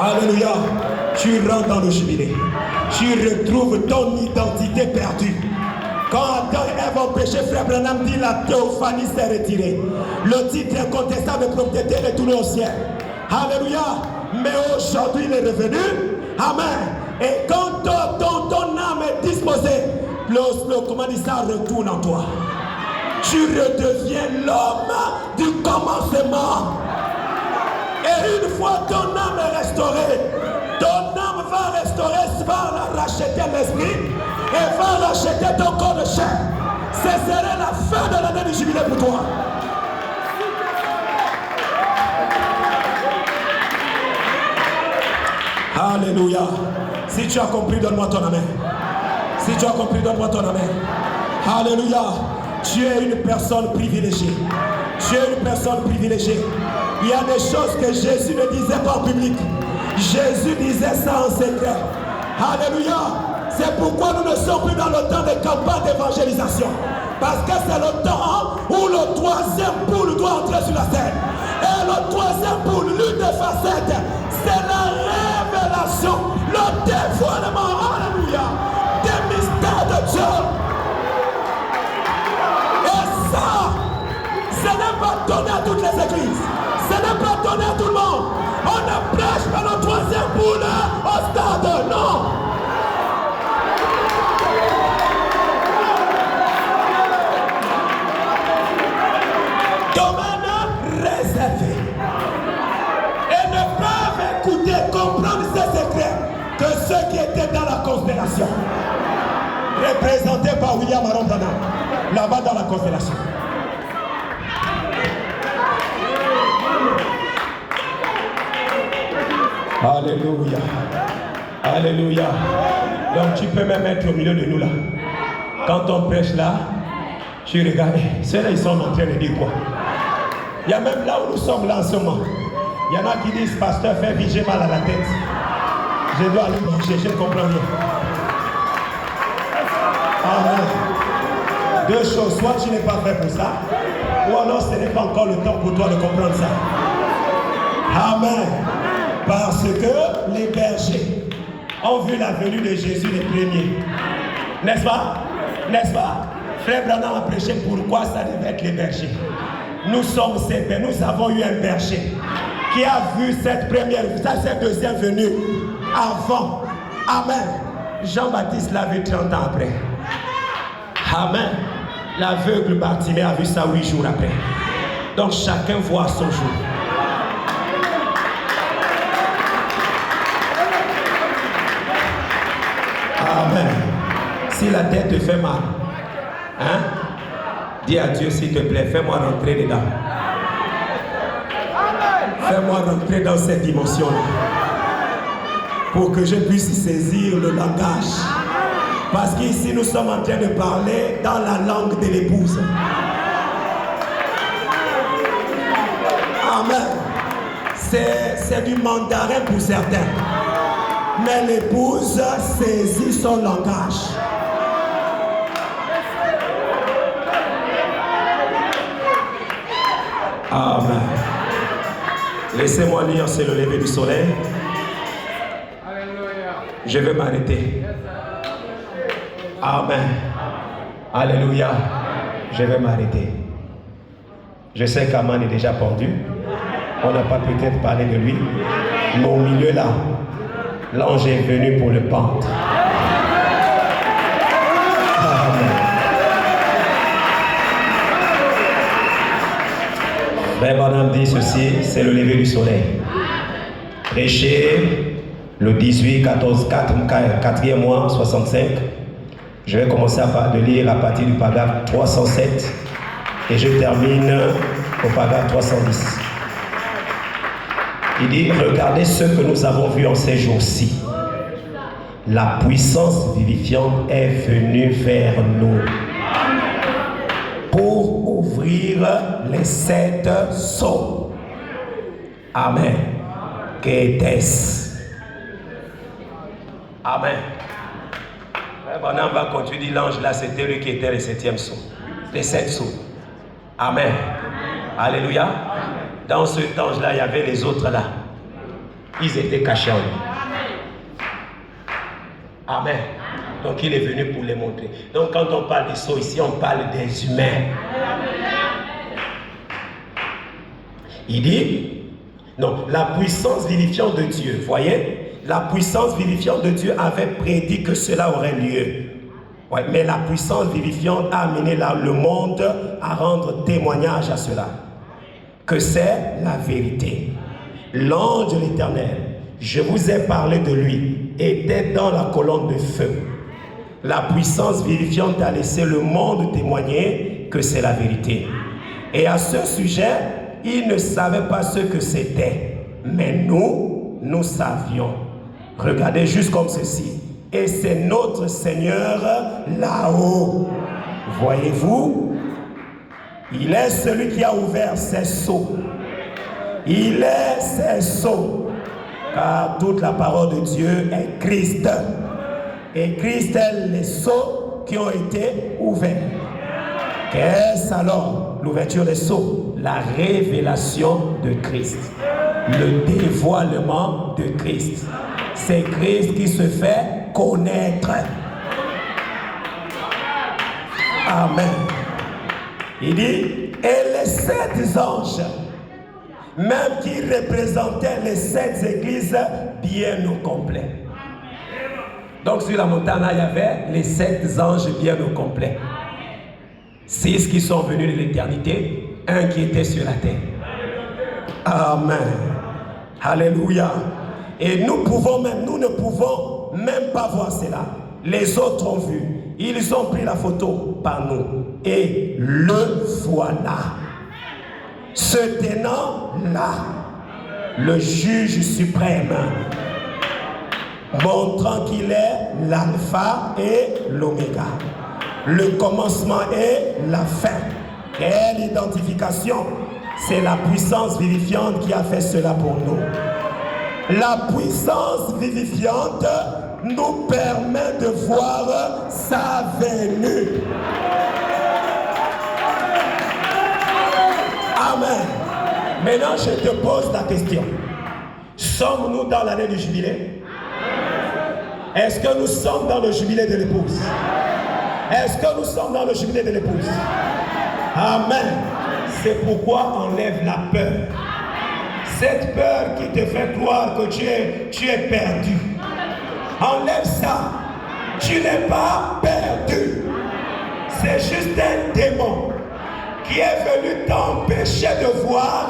Speaker 4: Alléluia. Tu rentres dans le jubilé. Tu retrouves ton identité perdue. Quand Adam et Ève ont péché, frère Branham dit la théophanie s'est retirée. Le titre incontestable de propriété est retourné au ciel. Alléluia. Mais aujourd'hui il est revenu. Amen. Et quand ton âme est disposée, comment dit ça, retourne en toi. Tu redeviens l'homme du commencement. Et une fois ton âme est restaurée, ton âme va restaurer, va racheter l'esprit et va racheter ton corps de chair. Ce serait la fin de l'année du jubilé pour toi. Alléluia. Si tu as compris, donne-moi ton amen. Si tu as compris, donne-moi ton amen. Alléluia. Tu es une personne privilégiée. Tu es une personne privilégiée. Il y a des choses que Jésus ne disait pas en public. Jésus disait ça en secret. Alléluia. C'est pourquoi nous ne sommes plus dans le temps de campagne d'évangélisation. Parce que c'est le temps où le troisième poule doit entrer sur la scène. Et le troisième poule, l'une des facettes, c'est la révélation, le dévoilement, alléluia, des mystères de Dieu. Et ça, ce n'est pas donné à toutes les églises. Ce n'est pas donné à tout le monde. On ne prêche pas le troisième poule au stade, non. Domaine réservé. Et ne peuvent écouter, comprendre ces secrets que ceux qui étaient dans la constellation. Représentés par William Aaron Branham, là-bas dans la constellation. Alléluia. Alléluia. Donc tu peux même être au milieu de nous là. Quand on prêche là, tu regardes, ceux-là ils sont en train de dire quoi? Il y a même là où nous sommes là en ce moment. Il y en a qui disent, pasteur, fais viger mal à la tête. Je dois aller marcher, je ne comprends rien. Amen. Deux choses, soit tu n'es pas fait pour ça, ou alors ce n'est pas encore le temps pour toi de comprendre ça. Amen. Parce que les bergers ont vu la venue de Jésus les premiers. N'est-ce pas? N'est-ce pas? Frère Branham a prêché pourquoi ça devait être les bergers. Nous sommes ces bergers. Nous avons eu un berger qui a vu cette deuxième venue avant. Amen. Jean-Baptiste l'a vu 30 ans après. Amen. L'aveugle Bartimée a vu ça 8 jours après. Donc chacun voit son jour. Amen. Si la tête te fait mal, hein, dis à Dieu s'il te plaît, fais-moi rentrer dedans. Fais-moi rentrer dans cette dimension-là. Pour que je puisse saisir le langage. Parce qu'ici nous sommes en train de parler dans la langue de l'épouse. Amen. C'est du mandarin pour certains. Mais l'épouse saisit son langage. Amen. Laissez-moi lire, c'est le lever du soleil. Je vais m'arrêter. Amen. Alléluia. Je vais m'arrêter. Je sais qu'Aman est déjà pendu. On n'a pas peut-être parlé de lui. Mais au milieu là,
Speaker 1: L'ange est venu pour le pendre. Amen. Frère Branham dit ceci, c'est le lever du soleil. Prêché le 18, 14, 4e mois, 65. Je vais commencer de lire à partir du paragraphe 307 et je termine au paragraphe 310. Il dit, regardez ce que nous avons vu en ces jours-ci. La puissance vivifiante est venue vers nous pour ouvrir les 7 sceaux. Amen. Qu'était-ce? Amen. On va continuer. L'ange là, c'était lui qui était le 7e sceau. Les 7 sceaux. Amen. Alléluia. Dans cet ange-là, il y avait les autres là. Ils étaient cachés en lui. Amen. Donc il est venu pour les montrer. Donc quand on parle des sceaux ici, on parle des humains. Il dit, non, la puissance vivifiante de Dieu, voyez, la puissance vivifiante de Dieu avait prédit que cela aurait lieu. Ouais, mais la puissance vivifiante a amené le monde à rendre témoignage à cela. Que c'est la vérité. L'ange de l'Éternel, je vous ai parlé de lui, était dans la colonne de feu. La puissance vivifiante a laissé le monde témoigner que c'est la vérité. Et à ce sujet, il ne savait pas ce que c'était. Mais nous savions. Regardez juste comme ceci. Et c'est notre Seigneur là-haut. Voyez-vous? Il est celui qui a ouvert ses sceaux. Il est ses sceaux. Car toute la parole de Dieu est Christ. Et Christ est les sceaux qui ont été ouverts. Qu'est-ce alors l'ouverture des sceaux? La révélation de Christ. Le dévoilement de Christ. C'est Christ qui se fait connaître. Amen. Il dit, et les 7 anges, même qui représentaient les 7 églises bien au complet. Donc sur la montagne, il y avait les 7 anges bien au complet. 6 qui sont venus de l'éternité, 1 qui était sur la terre. Amen. Alléluia. Et nous ne pouvons même pas voir cela. Les autres ont vu. Ils ont pris la photo par nous. Et le voilà. Se tenant là, le juge suprême, montrant qu'il est l'alpha et l'oméga, le commencement et la fin. Quelle identification! C'est la puissance vivifiante qui a fait cela pour nous. La puissance vivifiante nous permet de voir sa venue. Amen. Maintenant, je te pose la question. Sommes-nous dans l'année du jubilé? Est-ce que nous sommes dans le jubilé de l'épouse? Est-ce que nous sommes dans le jubilé de l'épouse? Amen. C'est pourquoi enlève la peur. Cette peur qui te fait croire que tu es perdu. Enlève ça. Tu n'es pas perdu. C'est juste un démon qui est venu t'empêcher de voir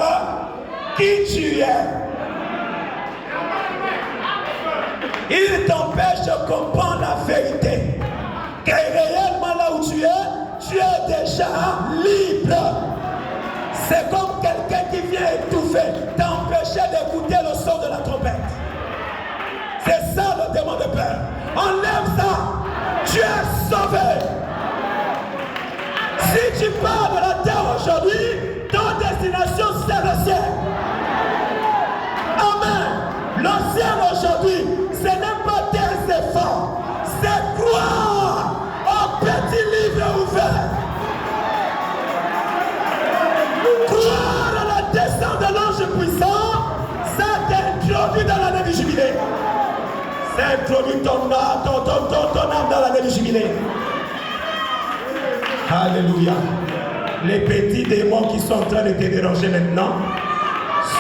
Speaker 1: qui tu es. Il t'empêche de comprendre la vérité. Que réellement là où tu es déjà libre. C'est comme quelqu'un qui vient étouffer, t'empêcher d'écouter le son de la trompette. C'est ça le démon de peur. Enlève ça. Tu es sauvé. Si tu pars de la terre aujourd'hui, ton destination c'est le ciel. Amen. Le ciel aujourd'hui, ce n'est pas tes efforts, c'est croire au petit livre ouvert. Croire à la descente de l'ange puissant, ça t'introduit dans l'année du jubilé. Ça introduit ton âme dans l'année du jubilé. Alléluia. Les petits démons qui sont en train de te déranger maintenant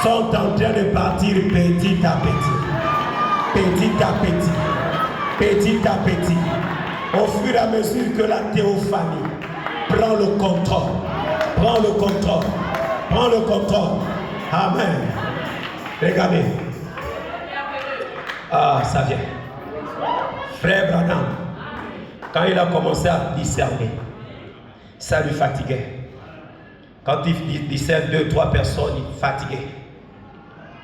Speaker 1: sont en train de partir petit à petit.
Speaker 4: petit à petit, au fur et à mesure que la théophanie prend le contrôle. Amen. Regardez. Ah, ça vient. Frère Branham, quand il a commencé à discerner, ça lui fatiguait. Quand il discerne 2-3 personnes, il est fatigué.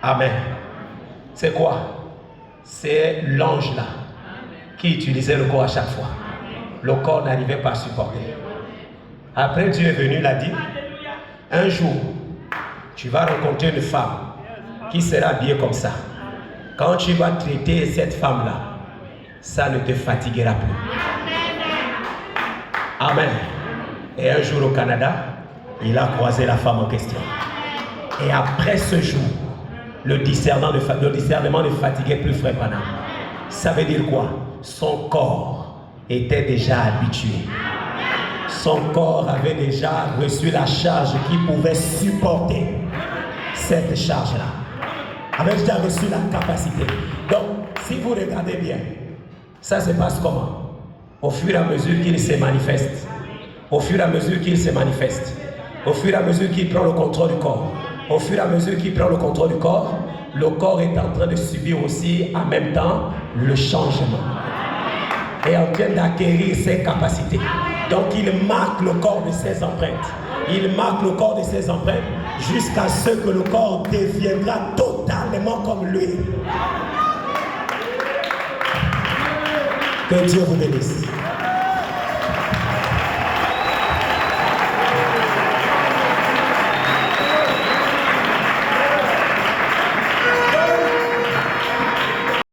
Speaker 4: Amen. C'est quoi? C'est l'ange là qui utilisait le corps à chaque fois. Le corps n'arrivait pas à supporter. Après, Dieu est venu, il a dit, un jour, tu vas rencontrer une femme qui sera habillée comme ça. Quand tu vas traiter cette femme-là, ça ne te fatiguera plus. Amen. Et un jour au Canada, il a croisé la femme en question. Et après ce jour, le discernement ne fatiguait plus Frère Branham. Ça veut dire quoi? Son corps était déjà habitué. Son corps avait déjà reçu la charge qui pouvait supporter cette charge-là. Avait déjà reçu la capacité. Donc, si vous regardez bien, ça se passe comment? Au fur et à mesure qu'il se manifeste, au fur et à mesure qu'il se manifeste, au fur et à mesure qu'il prend le contrôle du corps, au fur et à mesure qu'il prend le contrôle du corps, le corps est en train de subir aussi en même temps le changement. Et en train d'acquérir ses capacités. Donc il marque le corps de ses empreintes. Il marque le corps de ses empreintes jusqu'à ce que le corps deviendra totalement comme lui. Que Dieu vous bénisse.